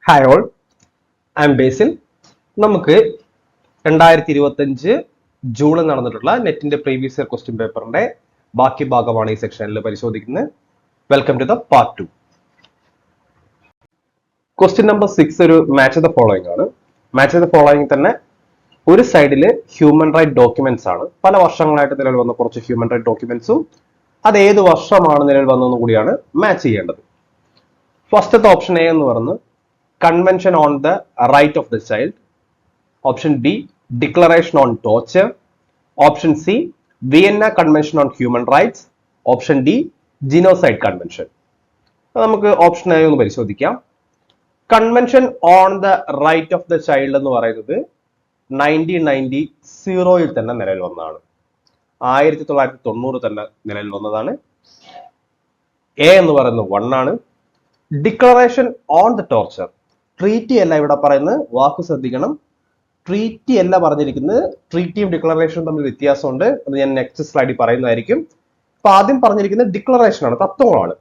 Hi all, I M ബേസിൽ. നമുക്ക് 2025 ജൂണിൽ നടന്നിട്ടുള്ള നെറ്റിന്റെ പ്രീവിയസ് ഇയർ ക്വസ്റ്റ്യൻ പേപ്പറിന്റെ ബാക്കി ഭാഗമാണ് ഈ സെക്ഷനിൽ പരിശോധിക്കുന്നത്. Welcome to the part 2. Question number 6 ഒരു മാച്ച് ദ ഫോളോയിങ് ആണ്. മാച്ച് ദ ഫോളോയിങ് തന്നെ ഒരു സൈഡിൽ ഹ്യൂമൻ റൈറ്റ് ഡോക്യുമെന്റ്സ് ആണ്. പല വർഷങ്ങളായിട്ട് നിലവിൽ വന്ന കുറച്ച് ഹ്യൂമൻ റൈറ്റ് ഡോക്യുമെന്റ്സും അത് ഏത് വർഷമാണ് നിലവിൽ വന്നതെന്നും കൂടിയാണ് മാച്ച് ചെയ്യേണ്ടത്. ഫസ്റ്റത്തെ ഓപ്ഷൻ എ എന്ന് പറയുന്നത് Convention on the Right of the Child. Option B, Declaration on Torture. Option C, Vienna Convention on Human Rights. Option D, Genocide Convention. നമുക്ക് ഓപ്ഷൻ എ ഒന്ന് പരിശോധിക്കാം. Convention on the right of the child എന്ന് പറയുന്നത് 1990 തന്നെ നിലവിൽ വന്നതാണ്. 1990 തന്നെ നിലവിൽ വന്നതാണ്. എ എന്ന് പറയുന്നത് 1 ആണ്. Declaration on the torture, treaty അല്ല ഇവിടെ പറയുന്നത്, വാക്ക് ശ്രദ്ധിക്കണം. ട്രീറ്റി അല്ല പറഞ്ഞിരിക്കുന്നത്. ട്രീറ്റിയും ഡിക്ലറേഷനും തമ്മിൽ വ്യത്യാസമുണ്ട്. അത് ഞാൻ നെക്സ്റ്റ് സ്ലൈഡിൽ പറയുന്നതായിരിക്കും. അപ്പൊ ആദ്യം പറഞ്ഞിരിക്കുന്നത് ഡിക്ലറേഷൻ ആണ്, തത്വങ്ങളാണ്.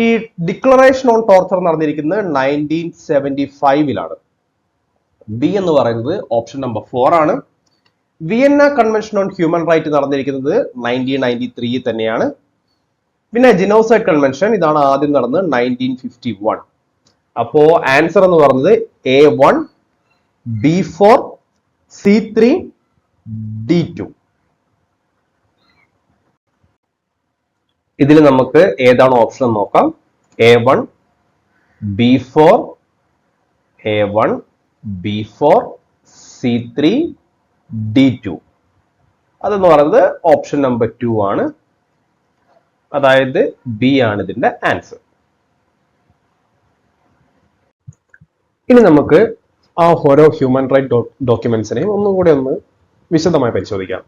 ഈ ഡിക്ലറേഷൻ ഓൺ ടോർച്ചർ നടന്നിരിക്കുന്നത് 1975 ബി എന്ന് പറയുന്നത് ഓപ്ഷൻ നമ്പർ 4 ആണ്. Vienna convention on human right നടന്നിരിക്കുന്നത് 1993 തന്നെയാണ്. പിന്നെ ജിനോസൈഡ് കൺവെൻഷൻ ഇതാണ് ആദ്യം നടന്നത് 1951. അപ്പോ ആൻസർ എന്ന് പറയുന്നത് A1, B4, C3, D2. ഇതിൽ നമുക്ക് ഏതാണ് ഓപ്ഷൻ നോക്കാം. A1, B4, A1, B4, C3, D2. അതെന്ന് പറയുന്നത് ഓപ്ഷൻ നമ്പർ 2 ആണ്. അതായത് ബി ആണ് ഇതിന്റെ ആൻസർ. ഇനി നമുക്ക് ആ ഓരോ ഹ്യൂമൻ റൈറ്റ് ഡോക്യുമെന്റ്സിനെയും ഒന്നും കൂടി ഒന്ന് വിശദമായി പരിശോധിക്കാം.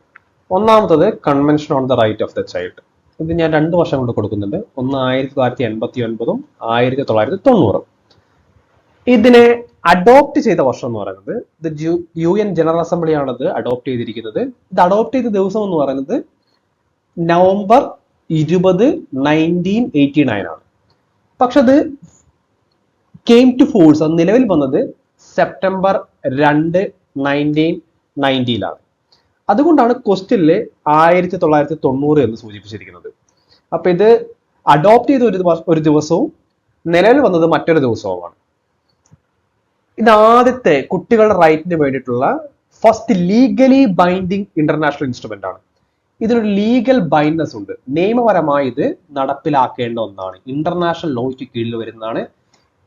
ഒന്നാമത്തത് convention on the right of the child. ഇത് ഞാൻ 2 വർഷം കൊണ്ട് കൊടുക്കുന്നുണ്ട്. ഒന്ന് 1989 1990. ഇതിനെ അഡോപ്റ്റ് ചെയ്ത വർഷം എന്ന് പറയുന്നത് UN ജനറൽ അസംബ്ലി ആണത് അഡോപ്റ്റ് ചെയ്തിരിക്കുന്നത്. ഇത് അഡോപ്റ്റ് ചെയ്ത ദിവസം എന്ന് പറയുന്നത് നവംബർ 20, 1989 ആണ്. പക്ഷെ അത് കെയിം ടു ഫോഴ്സ്, അത് നിലവിൽ വന്നത് സെപ്റ്റംബർ 2, 1990 അതുകൊണ്ടാണ് ക്വസ്റ്റ്യനില് 1990 എന്ന് സൂചിപ്പിച്ചിരിക്കുന്നത്. അപ്പൊ ഇത് അഡോപ്റ്റ് ചെയ്ത ഒരു ദിവസവും നിലവിൽ വന്നത് മറ്റൊരു ദിവസവുമാണ്. ഇത് ആദ്യത്തെ കുട്ടികളുടെ റൈറ്റിന് വേണ്ടിയിട്ടുള്ള first legally binding international instrument ആണ്. ഇതിനൊരു ലീഗൽ ബൈൻഡ്നെസ് ഉണ്ട്. നിയമപരമായി ഇത് നടപ്പിലാക്കേണ്ട ഒന്നാണ്. ഇന്റർനാഷണൽ ലോയ്ക്ക് കീഴിൽ വരുന്നതാണ്.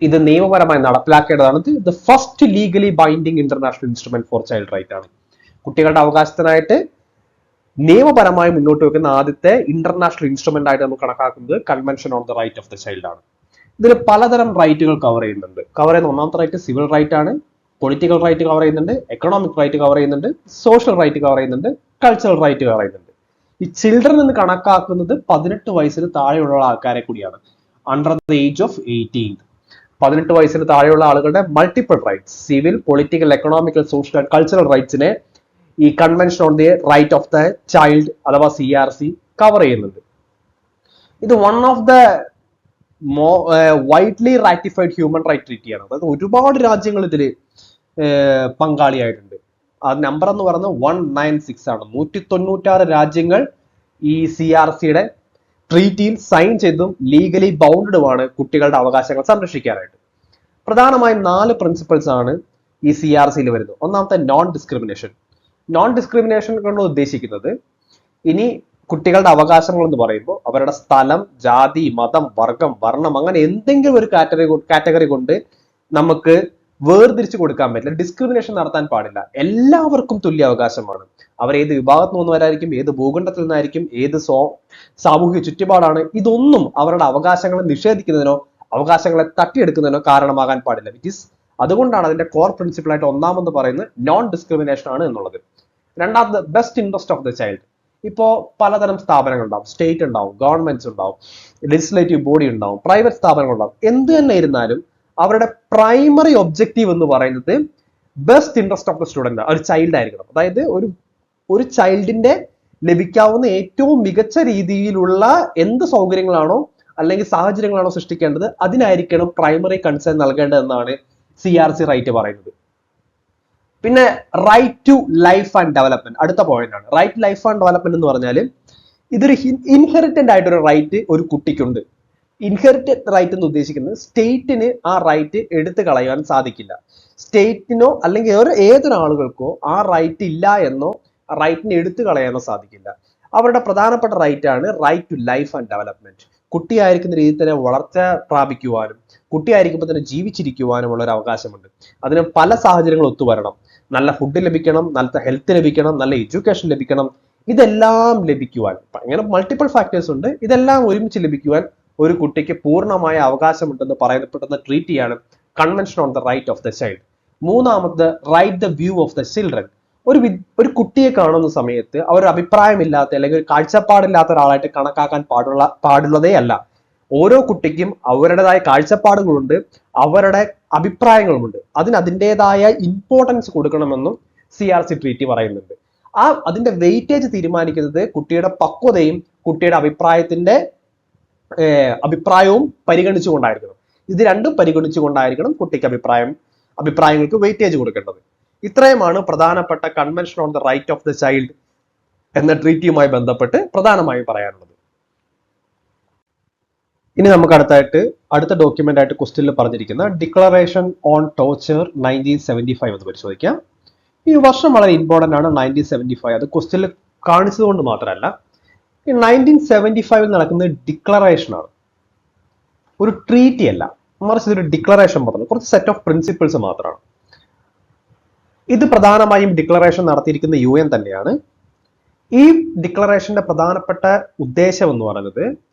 ഇത് നിയമപരമായി നടപ്പിലാക്കേണ്ടതാണ്. ഇത് first legally binding international instrument for child right ആണ്. കുട്ടികളുടെ അവകാശത്തിനായിട്ട് നിയമപരമായി മുന്നോട്ട് വെക്കുന്ന ആദ്യത്തെ ഇന്റർനാഷണൽ ഇൻസ്ട്രുമെന്റ് ആയിട്ട് നമുക്ക് കണക്കാക്കുന്നത് convention on the right of the child ആണ്. ഇതിൽ പലതരം റൈറ്റുകൾ കവർ ചെയ്യുന്നുണ്ട്. കവർ ചെയ്യുന്ന ഒന്നാമത്തെ റൈറ്റ് സിവിൽ റൈറ്റ് ആണ്. പൊളിറ്റിക്കൽ റൈറ്റ് കവർ ചെയ്യുന്നുണ്ട്, എക്കണോമിക് റൈറ്റ് കവർ ചെയ്യുന്നുണ്ട്, സോഷ്യൽ റൈറ്റ് കവർ ചെയ്യുന്നുണ്ട്, കൾച്ചറൽ റൈറ്റ് കവർ ചെയ്യുന്നുണ്ട്. ഈ ചിൽഡ്രൻ എന്ന് കണക്കാക്കുന്നത് 18 വയസ്സിന് താഴെയുള്ള ആൾക്കാരെ കൂടിയാണ്. Under the age of 18. 18 വയസ്സിന് താഴെയുള്ള ആളുകളുടെ multiple rights, civil, political, economical, social and cultural റൈറ്റ്സിനെ ഈ convention on the right of the child അഥവാ CRC കവർ ചെയ്യുന്നുണ്ട്. ഇത് one of the widely ratified human right ട്രീറ്റിയാണ്. അതായത് ഒരുപാട് രാജ്യങ്ങൾ ഇതിൽ പങ്കാളിയായിട്ടുണ്ട്. ആ നമ്പർ എന്ന് പറയുന്നത് 196 ആണ്. 196 രാജ്യങ്ങൾ ഈ CRCയുടെ ട്രീറ്റിയിൽ സൈൻ ചെയ്തും ലീഗലി ബൗണ്ടഡുമാണ് കുട്ടികളുടെ അവകാശങ്ങൾ സംരക്ഷിക്കാനായിട്ട്. പ്രധാനമായും 4 പ്രിൻസിപ്പിൾസ് ആണ് ഈ CRCയിൽ വരുന്നത്. ഒന്നാമത്തെ നോൺ ഡിസ്ക്രിമിനേഷൻ. നോൺ ഡിസ്ക്രിമിനേഷൻ കൊണ്ട് ഉദ്ദേശിക്കുന്നത് ഇനി കുട്ടികളുടെ അവകാശങ്ങൾ എന്ന് പറയുമ്പോൾ അവരുടെ സ്ഥലം, ജാതി, മതം, വർഗം, വർണ്ണം അങ്ങനെ എന്തെങ്കിലും ഒരു കാറ്റഗറി കൊണ്ട് നമുക്ക് വേർതിരിച്ചു കൊടുക്കാൻ പറ്റില്ല. ഡിസ്ക്രിമിനേഷൻ നടത്താൻ പാടില്ല. എല്ലാവർക്കും തുല്യ അവകാശമാണ്. അവർ ഏത് വിഭാഗത്തിൽ നിന്നവരായിരിക്കും, ഏത് ഭൂഖണ്ഡത്തിൽ നിന്നായിരിക്കും, ഏത് സാമൂഹിക ചുറ്റുപാടാണ്, ഇതൊന്നും അവരുടെ അവകാശങ്ങളെ നിഷേധിക്കുന്നതിനോ അവകാശങ്ങളെ തട്ടിയെടുക്കുന്നതിനോ കാരണമാകാൻ പാടില്ല. അതുകൊണ്ടാണ് അതിന്റെ കോർ പ്രിൻസിപ്പിൾ ആയിട്ട് ഒന്നാമെന്ന് പറയുന്നത് നോൺ ഡിസ്ക്രിമിനേഷൻ ആണ് എന്നുള്ളത്. രണ്ടാമത് best interest of the child. ഇപ്പോ പലതരം സ്ഥാപനങ്ങൾ ഉണ്ടാവും. സ്റ്റേറ്റ് ഉണ്ടാവും, ഗവൺമെന്റ്സ് ഉണ്ടാവും, ലെജിസ്ലേറ്റീവ് ബോഡി ഉണ്ടാവും, പ്രൈവറ്റ് സ്ഥാപനങ്ങൾ ഉണ്ടാവും. എന്ത് തന്നെ ഇരുന്നാലും അവരുടെ പ്രൈമറി ഒബ്ജക്റ്റീവ് എന്ന് പറയുന്നത് best interest of the student, ഒരു ചൈൽഡ് ആയിരിക്കണം. അതായത് ഒരു ചൈൽഡിന്റെ ലഭിക്കാവുന്ന ഏറ്റവും മികച്ച രീതിയിലുള്ള എന്ത് സൗകര്യങ്ങളാണോ അല്ലെങ്കിൽ സാഹചര്യങ്ങളാണോ സൃഷ്ടിക്കേണ്ടത് അതിനായിരിക്കണം പ്രൈമറി കൺസേൺ നൽകേണ്ടതെന്നാണ് CRC റൈറ്റ് പറയുന്നത്. പിന്നെ right to life and development അടുത്ത പോയിന്റ് ആണ്. റൈറ്റ് ലൈഫ് ആൻഡ് ഡെവലപ്മെന്റ് എന്ന് പറഞ്ഞാൽ ഇതൊരു ഇൻഹെറിറ്റന്റ് ആയിട്ടൊരു റൈറ്റ് ഒരു കുട്ടിക്കുണ്ട്. ഇൻഹെറിറ്റഡ് റൈറ്റ് എന്ന് ഉദ്ദേശിക്കുന്നത് സ്റ്റേറ്റിന് ആ റൈറ്റ് എടുത്തു കളയാൻ സാധിക്കില്ല. സ്റ്റേറ്റിനോ അല്ലെങ്കിൽ ഏതൊരാളുകൾക്കോ ആ റൈറ്റ് ഇല്ല എന്നോ റൈറ്റിനെ എടുത്തു കളയാനോ സാധിക്കില്ല. അവരുടെ പ്രധാനപ്പെട്ട റൈറ്റ് ആണ് right to life and development. കുട്ടിയായിരിക്കുന്ന രീതിയിൽ തന്നെ വളർച്ച പ്രാപിക്കുവാനും കുട്ടിയായിരിക്കുമ്പോൾ തന്നെ ജീവിച്ചിരിക്കുവാനുമുള്ള ഒരു അവകാശമുണ്ട്. അതിന് പല സാഹചര്യങ്ങൾ ഒത്തുവരണം. നല്ല ഫുഡ് ലഭിക്കണം, നല്ല ഹെൽത്ത് ലഭിക്കണം, നല്ല എഡ്യൂക്കേഷൻ ലഭിക്കണം. ഇതെല്ലാം ലഭിക്കുവാൻ അങ്ങനെ മൾട്ടിപ്പിൾ ഫാക്ടേഴ്സ് ഉണ്ട്. ഇതെല്ലാം ഒരുമിച്ച് ലഭിക്കുവാൻ ഒരു കുട്ടിക്ക് പൂർണ്ണമായ അവകാശമുണ്ടെന്ന് പറയപ്പെടുന്ന ട്രീറ്റിയാണ് convention on the right of the child. മൂന്നാമത് right the view of the children. ഒരു കുട്ടിയെ കാണുന്ന സമയത്ത് അവർ അഭിപ്രായമില്ലാത്ത അല്ലെങ്കിൽ ഒരു കാഴ്ചപ്പാടില്ലാത്ത ഒരാളായിട്ട് കണക്കാക്കാൻ പാടുള്ളതേ അല്ല. ഓരോ കുട്ടിക്കും അവരുടേതായ കാഴ്ചപ്പാടുകളുണ്ട്, അവരുടെ അഭിപ്രായങ്ങളുമുണ്ട്. അതിൻ്റെതായ ഇമ്പോർട്ടൻസ് കൊടുക്കണമെന്നും CRC ട്രീറ്റി പറയുന്നുണ്ട്. അതിന്റെ വെയിറ്റേജ് തീരുമാനിക്കുന്നത് കുട്ടിയുടെ പക്വതയും കുട്ടിയുടെ അഭിപ്രായവും പരിഗണിച്ചുകൊണ്ടായിരിക്കണം. ഇത് രണ്ടും പരിഗണിച്ചുകൊണ്ടായിരിക്കണം കുട്ടിക്ക് അഭിപ്രായങ്ങൾക്ക് വെയിറ്റേജ് കൊടുക്കേണ്ടത്. ഇത്രയുമാണ് പ്രധാനപ്പെട്ട convention on the right of the child എന്ന ട്രീറ്റിയുമായി ബന്ധപ്പെട്ട് പ്രധാനമായും പറയാനുള്ളത്. ഇനി നമുക്ക് അടുത്ത ഡോക്യുമെന്റ് ആയിട്ട് ക്വസ്റ്റ്യനിൽ പറഞ്ഞിരിക്കുന്ന ഡിക്ലറേഷൻ ഓൺ ടോർച്ചർ 1975 എന്ന് പരിശോധിക്കാം. ഈ വർഷം വളരെ ഇമ്പോർട്ടന്റ് ആണ് 1975. അത് ക്വസ്റ്റ്യനിൽ കാണിച്ചതുകൊണ്ട് മാത്രമല്ല, ഈ 1975 നടക്കുന്ന ഡിക്ലറേഷൻ ആണ്, ഒരു ട്രീറ്റി അല്ല, മറിച്ച് ഇതൊരു ഡിക്ലറേഷൻ മാത്രമാണ്. കുറച്ച് സെറ്റ് ഓഫ് പ്രിൻസിപ്പിൾസ് മാത്രമാണ്. ഇത് പ്രധാനമായും ഡിക്ലറേഷൻ നടത്തിയിരിക്കുന്ന UN തന്നെയാണ്. ഈ ഡിക്ലറേഷന്റെ പ്രധാനപ്പെട്ട ഉദ്ദേശം എന്ന് പറയുന്നത്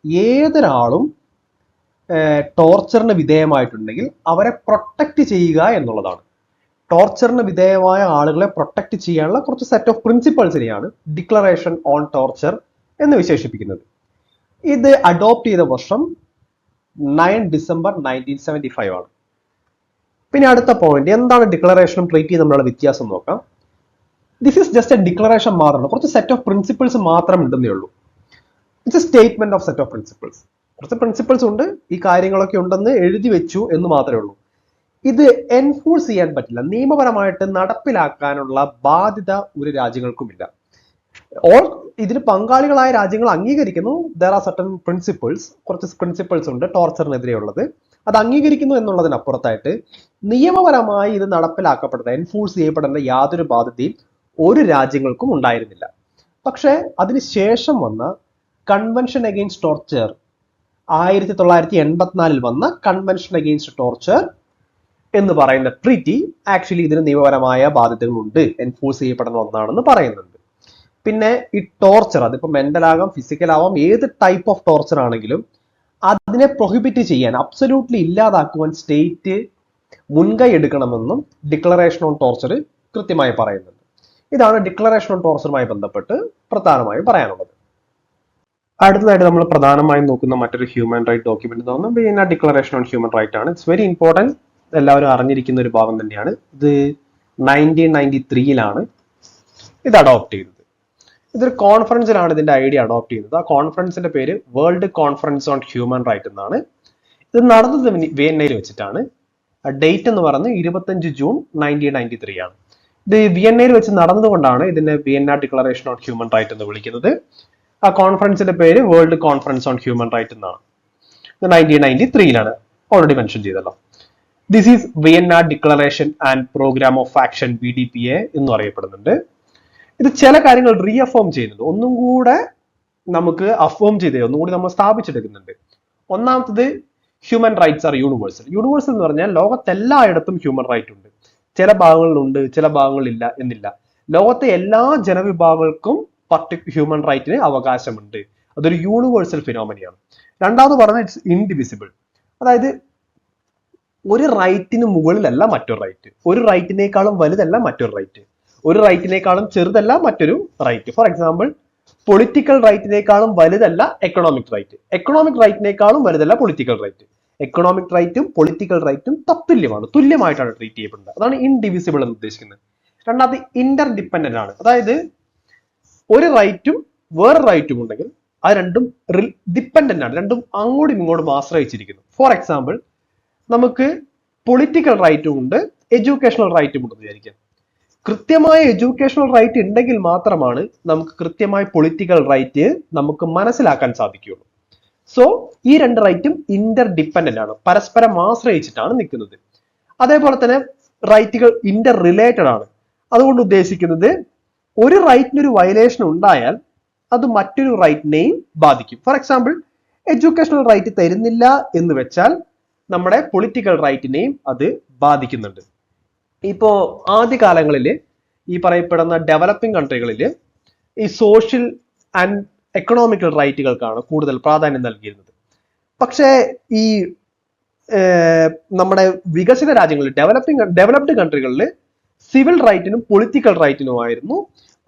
ഏതൊരാളും ടോർച്ചറിന് വിധേയമായിട്ടുണ്ടെങ്കിൽ അവരെ പ്രൊട്ടക്ട് ചെയ്യുക എന്നുള്ളതാണ്. ടോർച്ചറിന് വിധേയമായ ആളുകളെ പ്രൊട്ടക്ട് ചെയ്യാനുള്ള കുറച്ച് സെറ്റ് ഓഫ് പ്രിൻസിപ്പിൾസിനെയാണ് ഡിക്ലറേഷൻ ഓൺ ടോർച്ചർ എന്ന് വിശേഷിപ്പിക്കുന്നത്. ഇത് അഡോപ്റ്റ് ചെയ്ത വർഷം 9 ഡിസംബർ 1975 ആണ്. പിന്നെ അടുത്ത പോയിന്റ്, എന്താണ് ഡിക്ലറേഷനും ട്രീറ്റിയും തമ്മിലുള്ള വ്യത്യാസം നോക്കാം. This is just A declaration മാത്രമാണ്, കുറച്ച് സെറ്റ് ഓഫ് പ്രിൻസിപ്പിൾസ് മാത്രം ഉണ്ടെന്നേ ഉള്ളൂ. It's A statement of set of principles. കുറച്ച് പ്രിൻസിപ്പിൾസ് ഉണ്ട്, ഈ കാര്യങ്ങളൊക്കെ ഉണ്ടെന്ന് എഴുതി വെച്ചു എന്ന് മാത്രമേ ഉള്ളൂ. ഇത് എൻഫോഴ്സ് ചെയ്യാൻ പറ്റില്ല, നിയമപരമായിട്ട് നടപ്പിലാക്കാനുള്ള ബാധ്യത ഒരു രാജ്യങ്ങൾക്കുമില്ല. ഇതിന് പങ്കാളികളായ രാജ്യങ്ങൾ അംഗീകരിക്കുന്നു, ദർ ആർ സർട്ടൻ പ്രിൻസിപ്പിൾസ്, കുറച്ച് പ്രിൻസിപ്പിൾസ് ഉണ്ട് ടോർച്ചറിനെതിരെയുള്ളത്, അത് അംഗീകരിക്കുന്നു എന്നുള്ളതിനപ്പുറത്തായിട്ട് നിയമപരമായി ഇത് നടപ്പിലാക്കപ്പെടുന്ന എൻഫോഴ്സ് ചെയ്യപ്പെടേണ്ട യാതൊരു ബാധ്യതയും ഒരു രാജ്യങ്ങൾക്കും ഉണ്ടായിരുന്നില്ല. പക്ഷേ അതിനുശേഷം വന്ന കൺവെൻഷൻ അഗെയിൻസ്റ്റ് ടോർച്ചർ, 1984 വന്ന കൺവെൻഷൻ അഗെയിൻസ്റ്റ് ടോർച്ചർ എന്ന് പറയുന്ന ട്രീറ്റി ആക്ച്വലി ഇതിന് നിയമപരമായ ബാധ്യതകളുണ്ട്, എൻഫോഴ്സ് ചെയ്യപ്പെടുന്ന ഒന്നാണെന്ന് പറയുന്നുണ്ട്. പിന്നെ ഈ ടോർച്ചർ, അതിപ്പോ മെന്റൽ ആകാം, ഫിസിക്കൽ ആവാം, ഏത് ടൈപ്പ് ഓഫ് ടോർച്ചർ ആണെങ്കിലും അതിനെ പ്രൊഹിബിറ്റ് ചെയ്യാൻ, അബ്സല്യൂട്ട്ലി ഇല്ലാതാക്കുവാൻ സ്റ്റേറ്റ് മുൻകൈ എടുക്കണമെന്നും ഡിക്ലറേഷൻ ഓൺ ടോർച്ചർ കൃത്യമായി പറയുന്നുണ്ട്. ഇതാണ് ഡിക്ലറേഷൻ ഓൺ ടോർച്ചറുമായി ബന്ധപ്പെട്ട് പ്രധാനമായും പറയാനുള്ളത്. അടുത്തതായിട്ട് നമ്മൾ പ്രധാനമായും നോക്കുന്ന മറ്റൊരു ഹ്യൂമൻ റൈറ്റ് ഡോക്യുമെന്റ് എന്ന് പറഞ്ഞാൽ Vienna declaration on human right ആണ്. ഇറ്റ്സ് വെരി ഇമ്പോർട്ടൻറ്റ്, എല്ലാവരും അറിഞ്ഞിരിക്കുന്ന ഒരു ഭാഗം തന്നെയാണ്. ഇത് 1993 ഇത് അഡോപ്റ്റ് ചെയ്തത്. ഇതൊരു കോൺഫറൻസിലാണ് ഇതിന്റെ ഐഡിയ അഡോപ്റ്റ് ചെയ്യുന്നത്. ആ കോൺഫറൻസിന്റെ പേര് world conference on human right എന്നാണ്. ഇത് നടന്നത് വിയന്നയിൽ വെച്ചിട്ടാണ്. ഡേറ്റ് എന്ന് പറയുന്നത് 25 ജൂൺ 1993 ആണ്. ഇത് വിയന്നയിൽ വെച്ച് നടന്നതുകൊണ്ടാണ് ഇതിനെ Vienna declaration on human right എന്ന് വിളിക്കുന്നത്. ആ കോൺഫറൻസിന്റെ പേര് world conference on human right എന്നാണ്. 1993 ഓൾറെഡി മെൻഷൻ ചെയ്തല്ലോ. This is Vienna declaration and programme of action VDPA എന്ന് അറിയപ്പെടുന്നുണ്ട്. ഇത് ചില കാര്യങ്ങൾ റീഅഫേം ചെയ്യുന്നുണ്ട്, ഒന്നും കൂടെ നമുക്ക് അഫേം ചെയ്തേ, ഒന്നുകൂടി നമ്മൾ സ്ഥാപിച്ചെടുക്കുന്നുണ്ട്. ഒന്നാമത്തത് human rights R universal. Universal എന്ന് പറഞ്ഞാൽ ലോകത്തെല്ലായിടത്തും ഹ്യൂമൻ റൈറ്റ് ഉണ്ട്. ചില ഭാഗങ്ങളിലുണ്ട്, ചില ഭാഗങ്ങളിലില്ല എന്നില്ല. ലോകത്തെ എല്ലാ ജനവിഭാഗങ്ങൾക്കും ഹ്യൂമൻ റൈറ്റിന് അവകാശമുണ്ട്. അതൊരു യൂണിവേഴ്സൽ ഫിനോമിനയാണ്. രണ്ടാമത് പറഞ്ഞാൽ ഇറ്റ്സ് ഇൻഡിവിസിബിൾ. അതായത് ഒരു റൈറ്റിന് മുകളിലല്ല മറ്റൊരു റൈറ്റ്, ഒരു റൈറ്റിനേക്കാളും വലുതല്ല മറ്റൊരു റൈറ്റ്, ഒരു റൈറ്റിനേക്കാളും ചെറുതല്ല മറ്റൊരു റൈറ്റ്. ഫോർ എക്സാമ്പിൾ, പൊളിറ്റിക്കൽ റൈറ്റിനേക്കാളും വലുതല്ല എക്കണോമിക് റൈറ്റ്, എക്കണോമിക് റൈറ്റിനേക്കാളും വലുതല്ല പൊളിറ്റിക്കൽ റൈറ്റ്. എക്കണോമിക് റൈറ്റും പൊളിറ്റിക്കൽ റൈറ്റും തത്തുല്യമാണ്, തുല്യമായിട്ടാണ് ട്രീറ്റ് ചെയ്യപ്പെടുന്നത്. അതാണ് ഇൻഡിവിസിബിൾ എന്ന് ഉദ്ദേശിക്കുന്നത്. രണ്ടാമത് ഇന്റർ ഡിപ്പെൻഡന്റ് ആണ്. അതായത് ഒരു റൈറ്റും വേറെ റൈറ്റും ഉണ്ടെങ്കിൽ അത് രണ്ടും ഡിപ്പെൻഡന്റ് ആണ്, രണ്ടും അങ്ങോട്ടും ഇങ്ങോട്ടും ആശ്രയിച്ചിരിക്കുന്നു. ഫോർ എക്സാമ്പിൾ, നമുക്ക് പൊളിറ്റിക്കൽ റൈറ്റും ഉണ്ട്, എഡ്യൂക്കേഷണൽ റൈറ്റും ഉണ്ട് വിചാരിക്കാം. കൃത്യമായ എഡ്യൂക്കേഷണൽ റൈറ്റ് ഉണ്ടെങ്കിൽ മാത്രമാണ് നമുക്ക് കൃത്യമായ പൊളിറ്റിക്കൽ റൈറ്റ് നമുക്ക് മനസ്സിലാക്കാൻ സാധിക്കുകയുള്ളൂ. സോ ഈ രണ്ട് റൈറ്റും ഇന്റർ ഡിപ്പെൻഡന്റ് ആണ്, പരസ്പരം ആശ്രയിച്ചിട്ടാണ് നിൽക്കുന്നത്. അതേപോലെ തന്നെ റൈറ്റുകൾ ഇന്റർ റിലേറ്റഡ് ആണ്. അതുകൊണ്ട് ഉദ്ദേശിക്കുന്നത് ഒരു റൈറ്റിനൊരു വയലേഷൻ ഉണ്ടായാൽ അത് മറ്റൊരു റൈറ്റിനെയും ബാധിക്കും. ഫോർ എക്സാമ്പിൾ, എഡ്യൂക്കേഷണൽ റൈറ്റ് തരുന്നില്ല എന്ന് വെച്ചാൽ നമ്മുടെ പൊളിറ്റിക്കൽ റൈറ്റിനെയും അത് ബാധിക്കുന്നുണ്ട്. ഇപ്പോ ആദ്യകാലങ്ങളിൽ ഈ പറയപ്പെടുന്ന ഡെവലപ്പിംഗ് കൺട്രികളിൽ ഈ സോഷ്യൽ ആൻഡ് എക്കണോമിക്കൽ റൈറ്റുകൾക്കാണ് കൂടുതൽ പ്രാധാന്യം നൽകിയിരുന്നത്. പക്ഷേ ഈ നമ്മുടെ വികസിത രാജ്യങ്ങളിൽ ഡെവലപ്ഡ് കൺട്രികളിൽ സിവിൽ റൈറ്റിനും പൊളിറ്റിക്കൽ റൈറ്റിനുമായിരുന്നു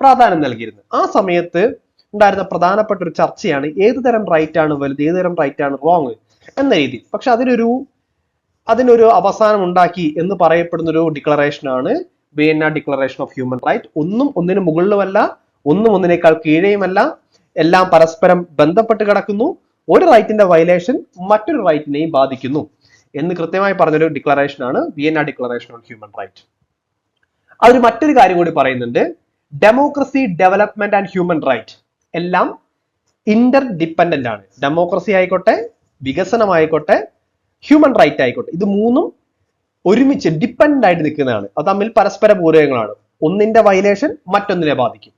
പ്രാധാന്യം നൽകിയിരുന്നത്. ആ സമയത്ത് ഉണ്ടായിരുന്ന പ്രധാനപ്പെട്ട ഒരു ചർച്ചയാണ് ഏത് തരം റൈറ്റ് ആണ് വലുത്, ഏത് തരം റൈറ്റ് ആണ് റോങ് എന്ന രീതി. പക്ഷെ അതിനൊരു അവസാനം ഉണ്ടാക്കി എന്ന് പറയപ്പെടുന്ന ഒരു ഡിക്ലറേഷൻ ആണ് Vienna declaration of human right. ഒന്നും ഒന്നിന് മുകളിലുമല്ല, ഒന്നും ഒന്നിനേക്കാൾ കീഴെയുമല്ല, എല്ലാം പരസ്പരം ബന്ധപ്പെട്ട് കിടക്കുന്നു. ഒരു റൈറ്റിന്റെ വയലേഷൻ മറ്റൊരു റൈറ്റിനെയും ബാധിക്കുന്നു എന്ന് കൃത്യമായി പറഞ്ഞൊരു ഡിക്ലറേഷൻ ആണ് Vienna declaration on human right. അതിൽ മറ്റൊരു കാര്യം കൂടി പറയുന്നുണ്ട്, democracy, development and human right എല്ലാം ഇന്റർ ഡിപ്പെൻഡന്റ് ആണ്. ഡെമോക്രസി ആയിക്കോട്ടെ, വികസനമായിക്കോട്ടെ, ഹ്യൂമൻ റൈറ്റ് ആയിക്കോട്ടെ, ഇത് മൂന്നും ഒരുമിച്ച് ഡിപ്പെൻഡന്റ് ആയിട്ട് നിൽക്കുന്നതാണ്. അത് തമ്മിൽ പരസ്പര പൂരകങ്ങളാണ്. ഒന്നിന്റെ വയലേഷൻ മറ്റൊന്നിനെ ബാധിക്കും.